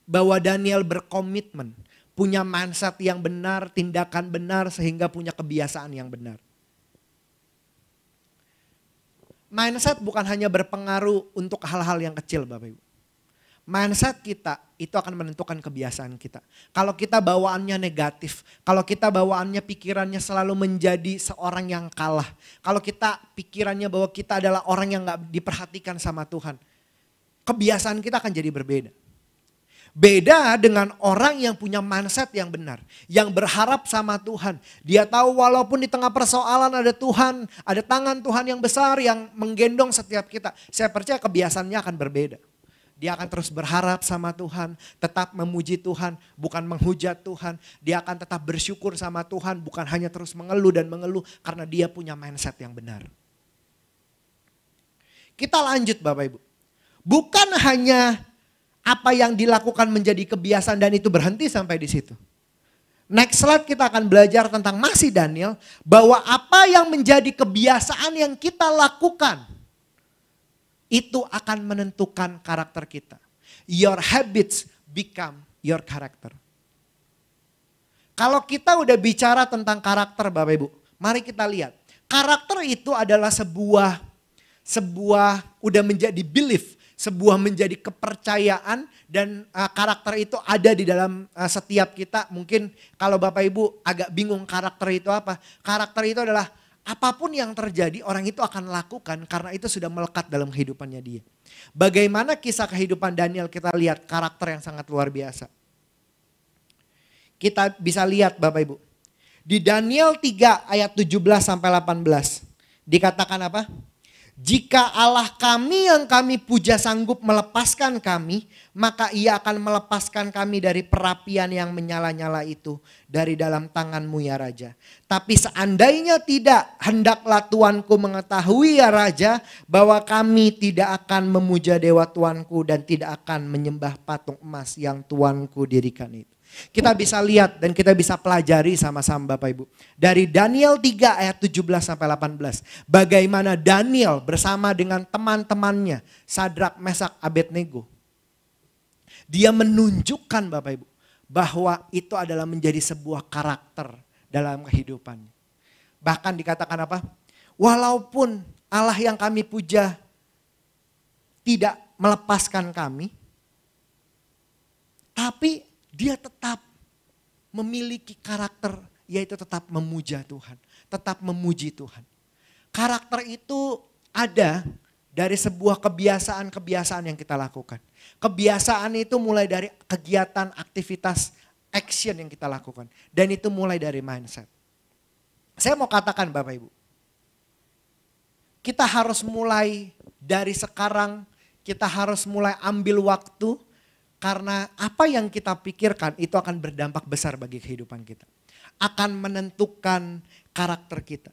bahwa Daniel berkomitmen, punya mindset yang benar, tindakan benar sehingga punya kebiasaan yang benar. Mindset bukan hanya berpengaruh untuk hal-hal yang kecil Bapak Ibu. Mindset kita itu akan menentukan kebiasaan kita. Kalau kita bawaannya negatif, kalau kita bawaannya pikirannya selalu menjadi seorang yang kalah. Kalau kita pikirannya bahwa kita adalah orang yang gak diperhatikan sama Tuhan. Kebiasaan kita akan jadi berbeda. Beda dengan orang yang punya mindset yang benar. Yang berharap sama Tuhan. Dia tahu walaupun di tengah persoalan ada Tuhan. Ada tangan Tuhan yang besar yang menggendong setiap kita. Saya percaya kebiasaannya akan berbeda. Dia akan terus berharap sama Tuhan. Tetap memuji Tuhan. Bukan menghujat Tuhan. Dia akan tetap bersyukur sama Tuhan. Bukan hanya terus mengeluh dan mengeluh. Karena dia punya mindset yang benar. Kita lanjut Bapak Ibu. Bukan hanya apa yang dilakukan menjadi kebiasaan dan itu berhenti sampai di situ. Next slide kita akan belajar tentang masih Daniel. Bahwa apa yang menjadi kebiasaan yang kita lakukan. Itu akan menentukan karakter kita. Your habits become your character. Kalau kita udah bicara tentang karakter Bapak Ibu. Mari kita lihat. Karakter itu adalah sebuah udah menjadi belief. Sebuah menjadi kepercayaan dan karakter itu ada di dalam setiap kita. Mungkin kalau Bapak Ibu agak bingung karakter itu apa. Karakter itu adalah apapun yang terjadi orang itu akan lakukan karena itu sudah melekat dalam kehidupannya dia. Bagaimana kisah kehidupan Daniel kita lihat karakter yang sangat luar biasa. Kita bisa lihat Bapak Ibu. Di Daniel 3 ayat 17 sampai 18 dikatakan apa? Jika Allah kami yang kami puja sanggup melepaskan kami, maka ia akan melepaskan kami dari perapian yang menyala-nyala itu dari dalam tanganmu ya Raja. Tapi seandainya tidak, hendaklah Tuanku mengetahui ya Raja, bahwa kami tidak akan memuja dewa Tuanku dan tidak akan menyembah patung emas yang Tuanku dirikan itu. Kita bisa lihat dan kita bisa pelajari sama-sama Bapak Ibu. Dari Daniel 3 ayat 17 sampai 18. Bagaimana Daniel bersama dengan teman-temannya Sadrak, Mesak, Abednego. Dia menunjukkan Bapak Ibu bahwa itu adalah menjadi sebuah karakter dalam kehidupannya. Bahkan dikatakan apa? Walaupun Allah yang kami puja tidak melepaskan kami. Tapi dia tetap memiliki karakter yaitu tetap memuja Tuhan. Tetap memuji Tuhan. Karakter itu ada dari sebuah kebiasaan-kebiasaan yang kita lakukan. Kebiasaan itu mulai dari kegiatan, aktivitas, action yang kita lakukan. Dan itu mulai dari mindset. Saya mau katakan Bapak Ibu. Kita harus mulai dari sekarang, kita harus mulai ambil waktu. Karena apa yang kita pikirkan itu akan berdampak besar bagi kehidupan kita. Akan menentukan karakter kita.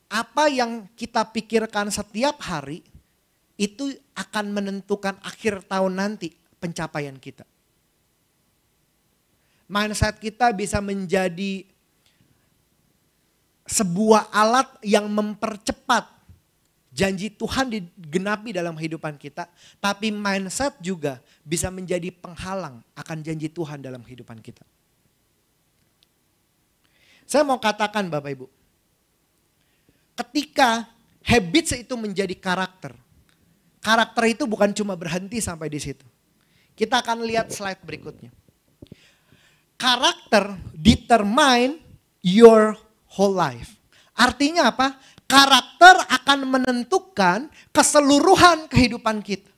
Apa yang kita pikirkan setiap hari itu akan menentukan akhir tahun nanti pencapaian kita. Mindset kita bisa menjadi sebuah alat yang mempercepat janji Tuhan digenapi dalam kehidupan kita, tapi mindset juga bisa menjadi penghalang akan janji Tuhan dalam kehidupan kita. Saya mau katakan Bapak Ibu, ketika habits itu menjadi karakter, karakter itu bukan cuma berhenti sampai di situ. Kita akan lihat slide berikutnya. Karakter determine your whole life. Artinya apa? Karakter akan menentukan keseluruhan kehidupan kita.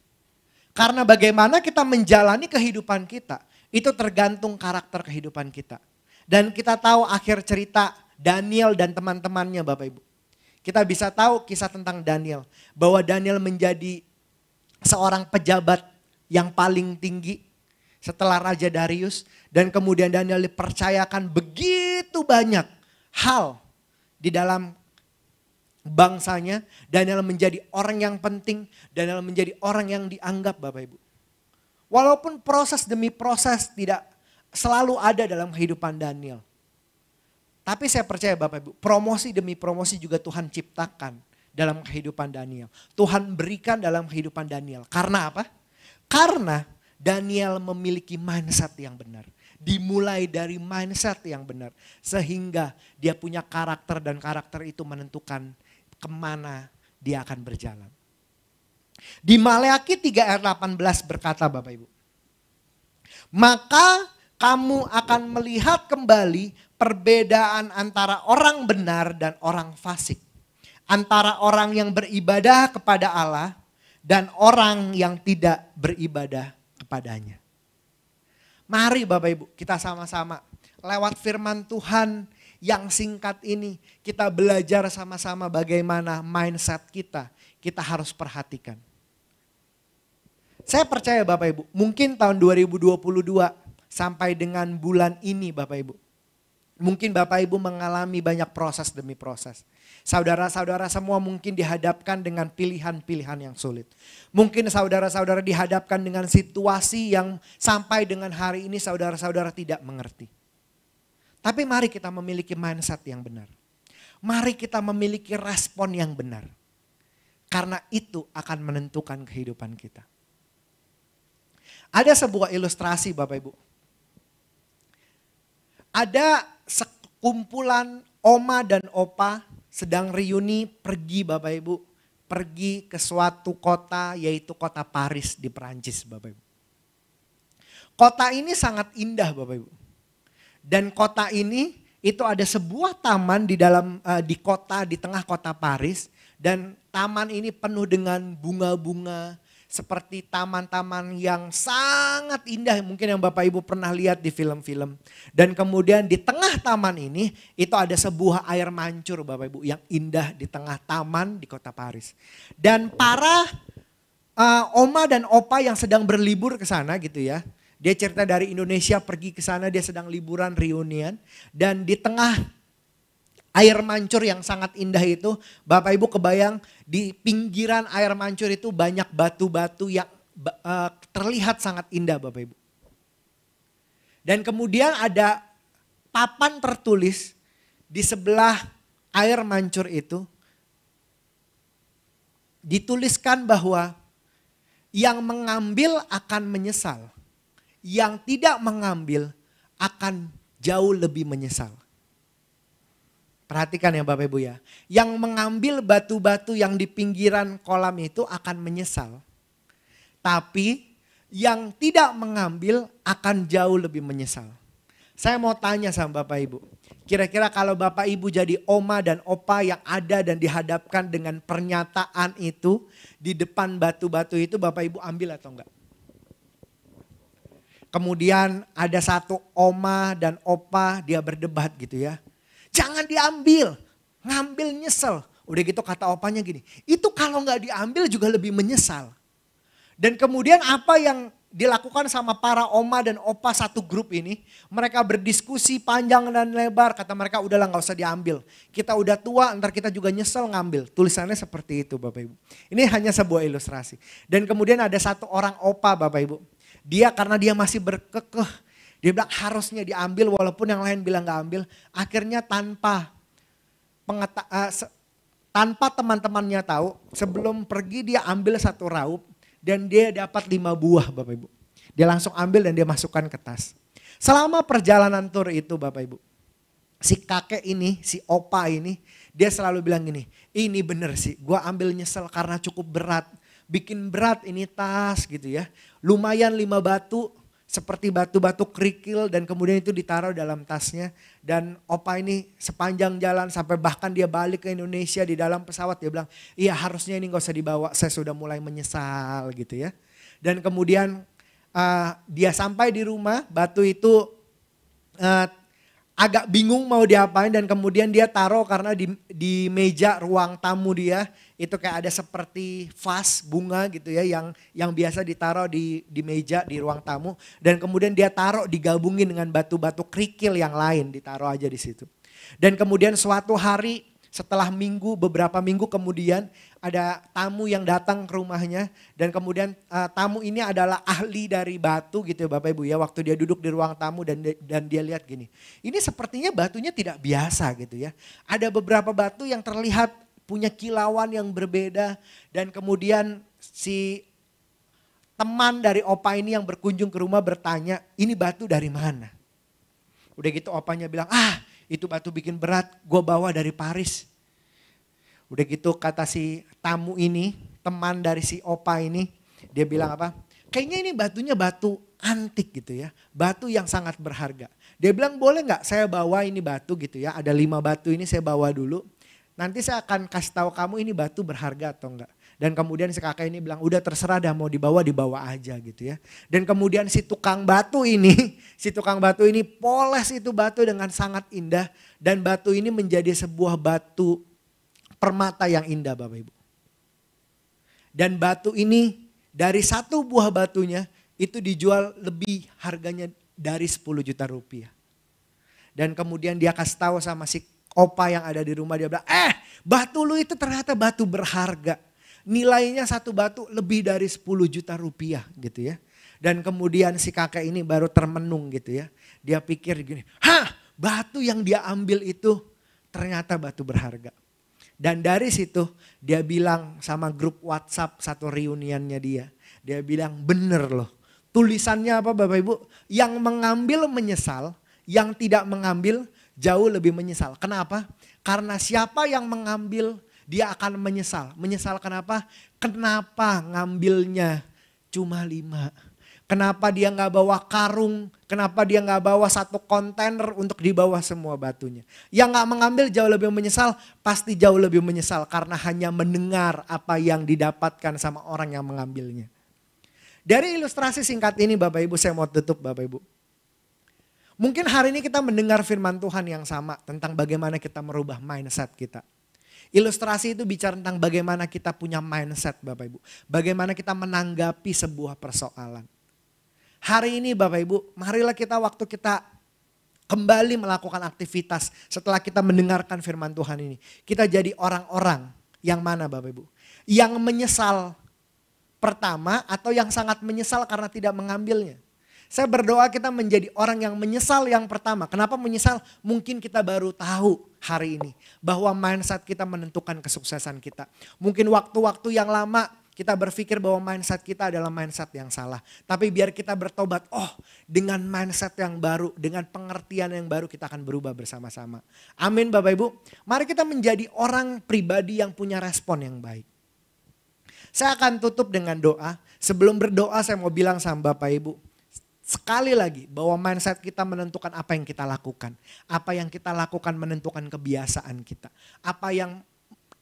Karena bagaimana kita menjalani kehidupan kita, itu tergantung karakter kehidupan kita. Dan kita tahu akhir cerita Daniel dan teman-temannya Bapak Ibu. Kita bisa tahu kisah tentang Daniel. Bahwa Daniel menjadi seorang pejabat yang paling tinggi setelah Raja Darius. Dan kemudian Daniel dipercayakan begitu banyak hal di dalam bangsanya. Daniel menjadi orang yang penting. Daniel menjadi orang yang dianggap Bapak Ibu. Walaupun proses demi proses tidak selalu ada dalam kehidupan Daniel. Tapi saya percaya Bapak Ibu, promosi demi promosi juga Tuhan ciptakan dalam kehidupan Daniel. Tuhan berikan dalam kehidupan Daniel. Karena apa? Karena Daniel memiliki mindset yang benar. Dimulai dari mindset yang benar. Sehingga dia punya karakter dan karakter itu menentukan kemana dia akan berjalan. Di Maleakhi 3 ayat 18 berkata Bapak Ibu. Maka kamu akan melihat kembali perbedaan antara orang benar dan orang fasik. Antara orang yang beribadah kepada Allah dan orang yang tidak beribadah kepadanya. Mari Bapak Ibu kita sama-sama lewat firman Tuhan yang singkat ini kita belajar sama-sama bagaimana mindset kita harus perhatikan. Saya percaya Bapak Ibu, mungkin tahun 2022 sampai dengan bulan ini Bapak Ibu. Mungkin Bapak Ibu mengalami banyak proses demi proses. Saudara-saudara semua mungkin dihadapkan dengan pilihan-pilihan yang sulit. Mungkin saudara-saudara dihadapkan dengan situasi yang sampai dengan hari ini saudara-saudara tidak mengerti. Tapi mari kita memiliki mindset yang benar. Mari kita memiliki respon yang benar. Karena itu akan menentukan kehidupan kita. Ada sebuah ilustrasi Bapak Ibu. Ada sekumpulan oma dan opa sedang reuni pergi Bapak Ibu. Pergi ke suatu kota yaitu kota Paris di Perancis Bapak Ibu. Kota ini sangat indah Bapak Ibu. Dan kota ini itu ada sebuah taman di tengah kota Paris. Dan taman ini penuh dengan bunga-bunga. Seperti taman-taman yang sangat indah mungkin yang Bapak Ibu pernah lihat di film-film. Dan kemudian di tengah taman ini itu ada sebuah air mancur Bapak Ibu yang indah di tengah taman di kota Paris. Dan para oma dan opa yang sedang berlibur ke sana gitu ya. Dia cerita dari Indonesia pergi ke sana, dia sedang liburan reunian. Dan di tengah air mancur yang sangat indah itu, Bapak Ibu kebayang di pinggiran air mancur itu banyak batu-batu yang terlihat sangat indah Bapak Ibu. Dan kemudian ada papan tertulis di sebelah air mancur itu. Dituliskan bahwa yang mengambil akan menyesal. Yang tidak mengambil akan jauh lebih menyesal. Perhatikan ya Bapak Ibu ya. Yang mengambil batu-batu yang di pinggiran kolam itu akan menyesal. Tapi yang tidak mengambil akan jauh lebih menyesal. Saya mau tanya sama Bapak Ibu. Kira-kira kalau Bapak Ibu jadi oma dan opa yang ada dan dihadapkan dengan pernyataan itu. Di depan batu-batu itu Bapak Ibu ambil atau enggak? Kemudian ada satu oma dan opa dia berdebat gitu ya. Jangan diambil, ngambil nyesel. Udah gitu kata opanya gini, itu kalau nggak diambil juga lebih menyesal. Dan kemudian apa yang dilakukan sama para oma dan opa satu grup ini, mereka berdiskusi panjang dan lebar, kata mereka udahlah nggak usah diambil. Kita udah tua, ntar kita juga nyesel ngambil. Tulisannya seperti itu Bapak Ibu. Ini hanya sebuah ilustrasi. Dan kemudian ada satu orang opa Bapak Ibu. Dia karena dia masih berkekeh, dia bilang harusnya diambil walaupun yang lain bilang gak ambil. Akhirnya tanpa Tanpa teman-temannya tahu, sebelum pergi dia ambil satu raup dan dia dapat 5 buah Bapak Ibu. Dia langsung ambil dan dia masukkan ke tas. Selama perjalanan tur itu Bapak Ibu, si kakek ini, si opa ini, dia selalu bilang gini, ini bener sih, gue ambil nyesel karena cukup berat. Bikin berat ini tas gitu ya. Lumayan 5 batu, seperti batu-batu kerikil dan kemudian itu ditaruh dalam tasnya. Dan opa ini sepanjang jalan sampai bahkan dia balik ke Indonesia di dalam pesawat dia bilang, iya harusnya ini gak usah dibawa, saya sudah mulai menyesal gitu ya. Dan kemudian dia sampai di rumah, batu itu agak bingung mau diapain dan kemudian dia taruh karena di meja ruang tamu dia itu kayak ada seperti vas bunga gitu ya yang biasa ditaruh di meja di ruang tamu dan kemudian dia taruh digabungin dengan batu-batu kerikil yang lain ditaruh aja di situ. Dan kemudian suatu hari setelah beberapa minggu kemudian ada tamu yang datang ke rumahnya dan kemudian tamu ini adalah ahli dari batu gitu ya Bapak Ibu ya. Waktu dia duduk di ruang tamu dan dia lihat gini, ini sepertinya batunya tidak biasa gitu ya. Ada beberapa batu yang terlihat punya kilauan yang berbeda dan kemudian si teman dari opa ini yang berkunjung ke rumah bertanya, ini batu dari mana? Udah gitu opanya bilang, itu batu bikin berat, gue bawa dari Paris. Udah gitu kata si tamu ini, teman dari si opa ini, dia bilang apa? Kayaknya ini batunya batu antik gitu ya, batu yang sangat berharga. Dia bilang boleh gak saya bawa ini batu gitu ya, ada 5 batu ini saya bawa dulu. Nanti saya akan kasih tahu kamu ini batu berharga atau enggak. Dan kemudian si kakek ini bilang udah terserah dah mau dibawa aja gitu ya. Dan kemudian si tukang batu ini poles itu batu dengan sangat indah. Dan batu ini menjadi sebuah batu permata yang indah Bapak Ibu. Dan batu ini dari 1 buah batunya itu dijual lebih harganya dari 10 juta rupiah. Dan kemudian dia kasih tahu sama si opa yang ada di rumah dia bilang, batu lu itu ternyata batu berharga. Nilainya 1 batu lebih dari 10 juta rupiah gitu ya. Dan kemudian si kakek ini baru termenung gitu ya. Dia pikir gini, batu yang dia ambil itu ternyata batu berharga. Dan dari situ dia bilang sama grup WhatsApp satu reuniannya dia. Dia bilang bener loh. Tulisannya apa Bapak Ibu? Yang mengambil menyesal, yang tidak mengambil jauh lebih menyesal. Kenapa? Karena siapa yang mengambil dia akan menyesal. Menyesal kenapa? Kenapa ngambilnya cuma 5? Kenapa dia gak bawa karung? Kenapa dia gak bawa 1 kontainer untuk dibawa semua batunya? Yang gak mengambil jauh lebih menyesal, pasti jauh lebih menyesal karena hanya mendengar apa yang didapatkan sama orang yang mengambilnya. Dari ilustrasi singkat ini Bapak Ibu, saya mau tutup Bapak Ibu. Mungkin hari ini kita mendengar firman Tuhan yang sama tentang bagaimana kita merubah mindset kita. Ilustrasi itu bicara tentang bagaimana kita punya mindset Bapak Ibu. Bagaimana kita menanggapi sebuah persoalan. Hari ini Bapak Ibu, marilah kita waktu kita kembali melakukan aktivitas setelah kita mendengarkan firman Tuhan ini. Kita jadi orang-orang yang mana Bapak Ibu? Yang menyesal pertama atau yang sangat menyesal karena tidak mengambilnya. Saya berdoa kita menjadi orang yang menyesal yang pertama. Kenapa menyesal? Mungkin kita baru tahu hari ini bahwa mindset kita menentukan kesuksesan kita. Mungkin waktu-waktu yang lama kita berpikir bahwa mindset kita adalah mindset yang salah. Tapi biar kita bertobat, dengan mindset yang baru, dengan pengertian yang baru kita akan berubah bersama-sama. Amin Bapak Ibu. Mari kita menjadi orang pribadi yang punya respon yang baik. Saya akan tutup dengan doa. Sebelum berdoa saya mau bilang sama Bapak Ibu. Sekali lagi bahwa mindset kita menentukan apa yang kita lakukan. Apa yang kita lakukan menentukan kebiasaan kita. Apa yang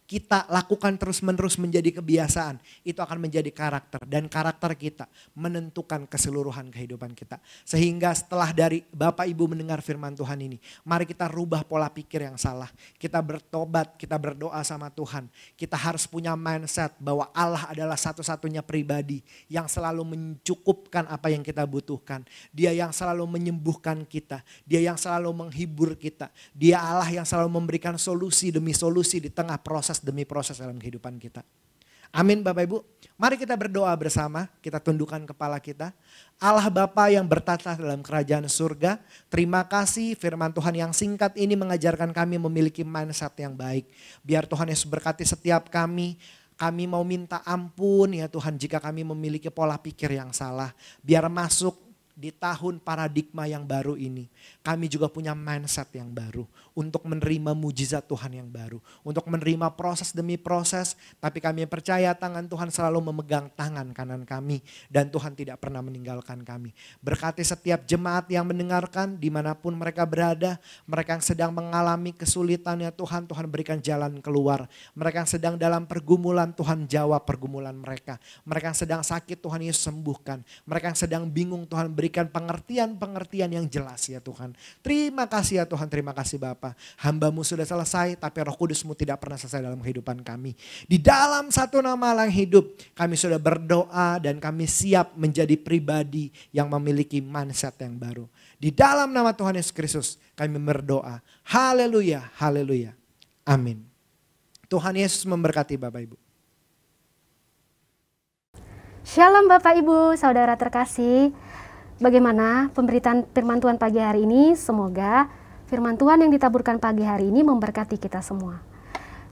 kita lakukan terus-menerus menjadi kebiasaan, itu akan menjadi karakter. Dan karakter kita menentukan keseluruhan kehidupan kita. Sehingga setelah dari Bapak Ibu mendengar firman Tuhan ini, mari kita rubah pola pikir yang salah. Kita bertobat, kita berdoa sama Tuhan. Kita harus punya mindset bahwa Allah adalah satu-satunya pribadi yang selalu mencukupkan apa yang kita butuhkan. Dia yang selalu menyembuhkan kita. Dia yang selalu menghibur kita. Dia Allah yang selalu memberikan solusi demi solusi di tengah proses demi proses dalam kehidupan kita. Amin Bapak Ibu. Mari kita berdoa bersama, kita tundukkan kepala kita. Allah Bapa yang bertata dalam kerajaan surga, terima kasih firman Tuhan yang singkat ini mengajarkan kami memiliki mindset yang baik. Biar Tuhan Yesus berkati setiap kami. Kami mau minta ampun ya Tuhan jika kami memiliki pola pikir yang salah. Biar masuk di tahun paradigma yang baru ini, kami juga punya mindset yang baru untuk menerima mujizat Tuhan yang baru, untuk menerima proses demi proses, tapi kami percaya tangan Tuhan selalu memegang tangan kanan kami dan Tuhan tidak pernah meninggalkan kami. Berkati setiap jemaat yang mendengarkan dimanapun mereka berada, mereka yang sedang mengalami kesulitan ya Tuhan, Tuhan berikan jalan keluar. Mereka yang sedang dalam pergumulan, Tuhan jawab pergumulan mereka. Mereka yang sedang sakit, Tuhan Yesus sembuhkan. Mereka yang sedang bingung, Tuhan berikan pengertian-pengertian yang jelas ya Tuhan. Terima kasih ya Tuhan, terima kasih Bapa. Hamba-Mu sudah selesai, tapi Roh Kudus-Mu tidak pernah selesai dalam kehidupan kami. Di dalam satu nama Allah yang hidup, kami sudah berdoa dan kami siap menjadi pribadi yang memiliki mindset yang baru. Di dalam nama Tuhan Yesus Kristus kami berdoa. Haleluya, haleluya. Amin. Tuhan Yesus memberkati Bapak Ibu. Shalom Bapak Ibu, saudara terkasih. Bagaimana pemberitaan firman Tuhan pagi hari ini? Semoga firman Tuhan yang ditaburkan pagi hari ini memberkati kita semua.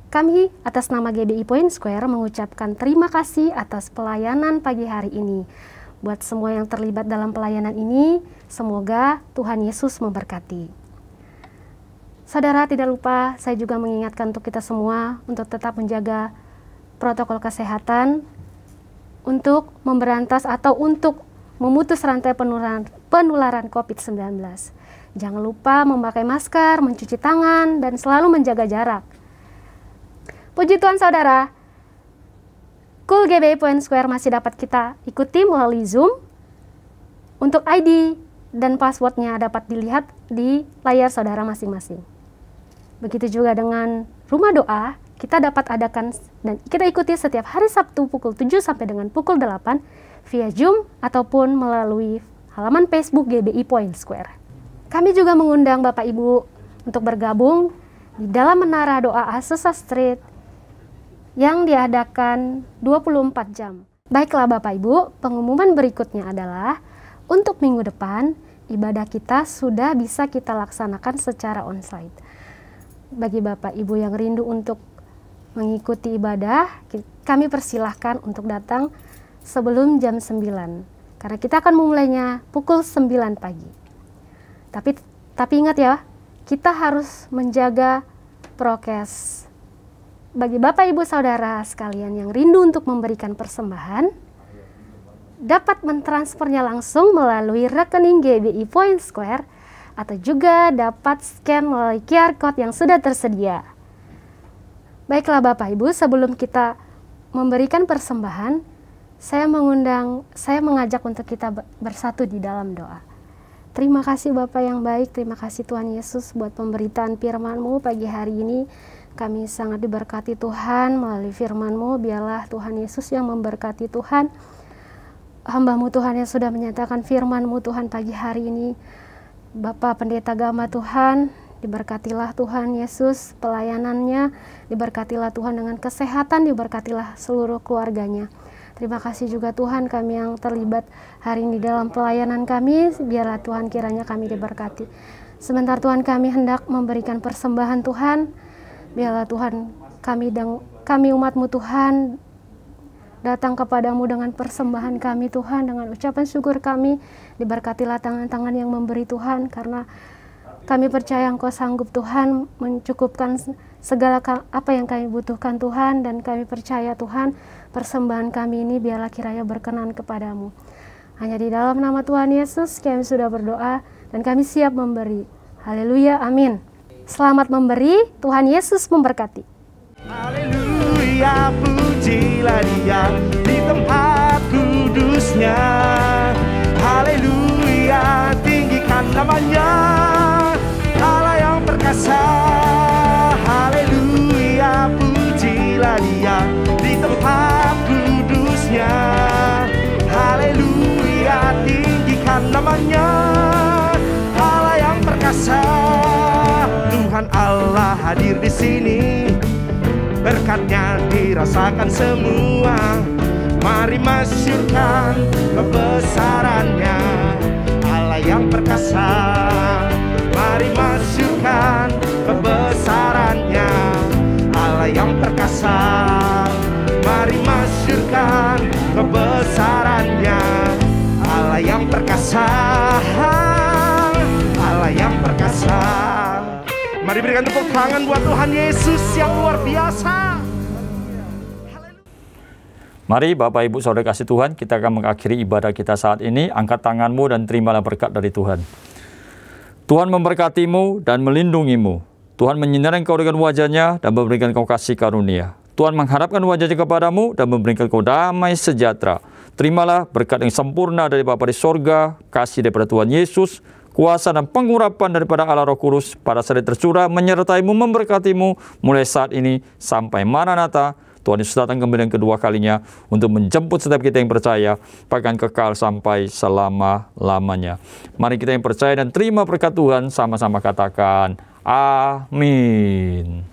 Kami atas nama GBI Point Square mengucapkan terima kasih atas pelayanan pagi hari ini. Buat semua yang terlibat dalam pelayanan ini, semoga Tuhan Yesus memberkati. Saudara, tidak lupa saya juga mengingatkan untuk kita semua untuk tetap menjaga protokol kesehatan untuk memberantas atau untuk memutus rantai penularan COVID-19. Jangan lupa memakai masker, mencuci tangan, dan selalu menjaga jarak. Puji Tuhan saudara, Cool GBI Point Square masih dapat kita ikuti melalui Zoom. Untuk ID dan passwordnya dapat dilihat di layar saudara masing-masing. Begitu juga dengan rumah doa, kita dapat adakan dan kita ikuti setiap hari Sabtu pukul 7 sampai dengan pukul 8 via Zoom ataupun melalui halaman Facebook GBI Point Square. Kami juga mengundang Bapak Ibu untuk bergabung di dalam menara doa Azusa Street yang diadakan 24 jam. Baiklah Bapak Ibu, pengumuman berikutnya adalah untuk minggu depan ibadah kita sudah bisa kita laksanakan secara onsite. Bagi Bapak Ibu yang rindu untuk mengikuti ibadah, kami persilahkan untuk datang sebelum jam 9. Karena kita akan memulainya pukul 9 pagi. Tapi ingat ya, kita harus menjaga prokes. Bagi Bapak Ibu Saudara sekalian yang rindu untuk memberikan persembahan, dapat mentransfernya langsung melalui rekening GBI Point Square atau juga dapat scan melalui QR Code yang sudah tersedia. Baiklah Bapak Ibu, sebelum kita memberikan persembahan, saya mengajak untuk kita bersatu di dalam doa. Terima kasih Bapak yang baik, terima kasih Tuhan Yesus buat pemberitaan firman-Mu pagi hari ini. Kami sangat diberkati Tuhan melalui firman-Mu, biarlah Tuhan Yesus yang memberkati Tuhan. Hamba-Mu Tuhan yang sudah menyatakan firman-Mu Tuhan pagi hari ini. Bapak Pendeta Gama Tuhan, diberkatilah Tuhan Yesus pelayanannya, diberkatilah Tuhan dengan kesehatan, diberkatilah seluruh keluarganya. Terima kasih juga Tuhan kami yang terlibat hari ini dalam pelayanan kami, biarlah Tuhan kiranya kami diberkati. Sebentar Tuhan kami hendak memberikan persembahan Tuhan, biarlah Tuhan kami umat-Mu Tuhan datang kepadamu dengan persembahan kami Tuhan, dengan ucapan syukur kami, diberkatilah tangan-tangan yang memberi Tuhan, karena kami percaya Engkau sanggup Tuhan mencukupkan segala apa yang kami butuhkan Tuhan, dan kami percaya Tuhan persembahan kami ini biarlah kiranya berkenan kepadamu. Hanya di dalam nama Tuhan Yesus kami sudah berdoa dan kami siap memberi. Haleluya, amin. Selamat memberi, Tuhan Yesus memberkati. Haleluya, pujilah Dia di tempat kudusnya. Haleluya, tinggikan namanya, Allah yang perkasa. Haleluya, pujilah Dia di tempat kudusnya. Haleluya, tinggikan namanya, Allah yang perkasa. Tuhan Allah hadir di sini, berkatnya dirasakan semua. Mari masyurkan kebesarannya, Allah yang perkasa. Mari masyurkan kebesarannya, Allah yang perkasa. Mari masyurkan kebesarannya, Allah yang perkasa. Allah yang perkasa. Mari berikan tepuk tangan buat Tuhan Yesus yang luar biasa. Mari Bapak Ibu Saudara kasih Tuhan, kita akan mengakhiri ibadah kita saat ini. Angkat tanganmu dan terimalah berkat dari Tuhan. Tuhan memberkatimu dan melindungimu. Tuhan menyinari engkau dengan wajah-Nya dan memberikan engkau kasih karunia. Tuhan mengharapkan wajah-Nya kepadamu dan memberikan engkau damai sejahtera. Terimalah berkat yang sempurna dari Bapa di sorga, kasih daripada Tuhan Yesus, kuasa dan pengurapan daripada Allah Roh Kudus pada saat tercurah menyertaimu, memberkatimu mulai saat ini sampai Maranatha. Tuhan Yesus datang kembali yang kedua kalinya untuk menjemput setiap kita yang percaya bahkan kekal sampai selama-lamanya. Mari kita yang percaya dan terima berkat Tuhan sama-sama katakan amin.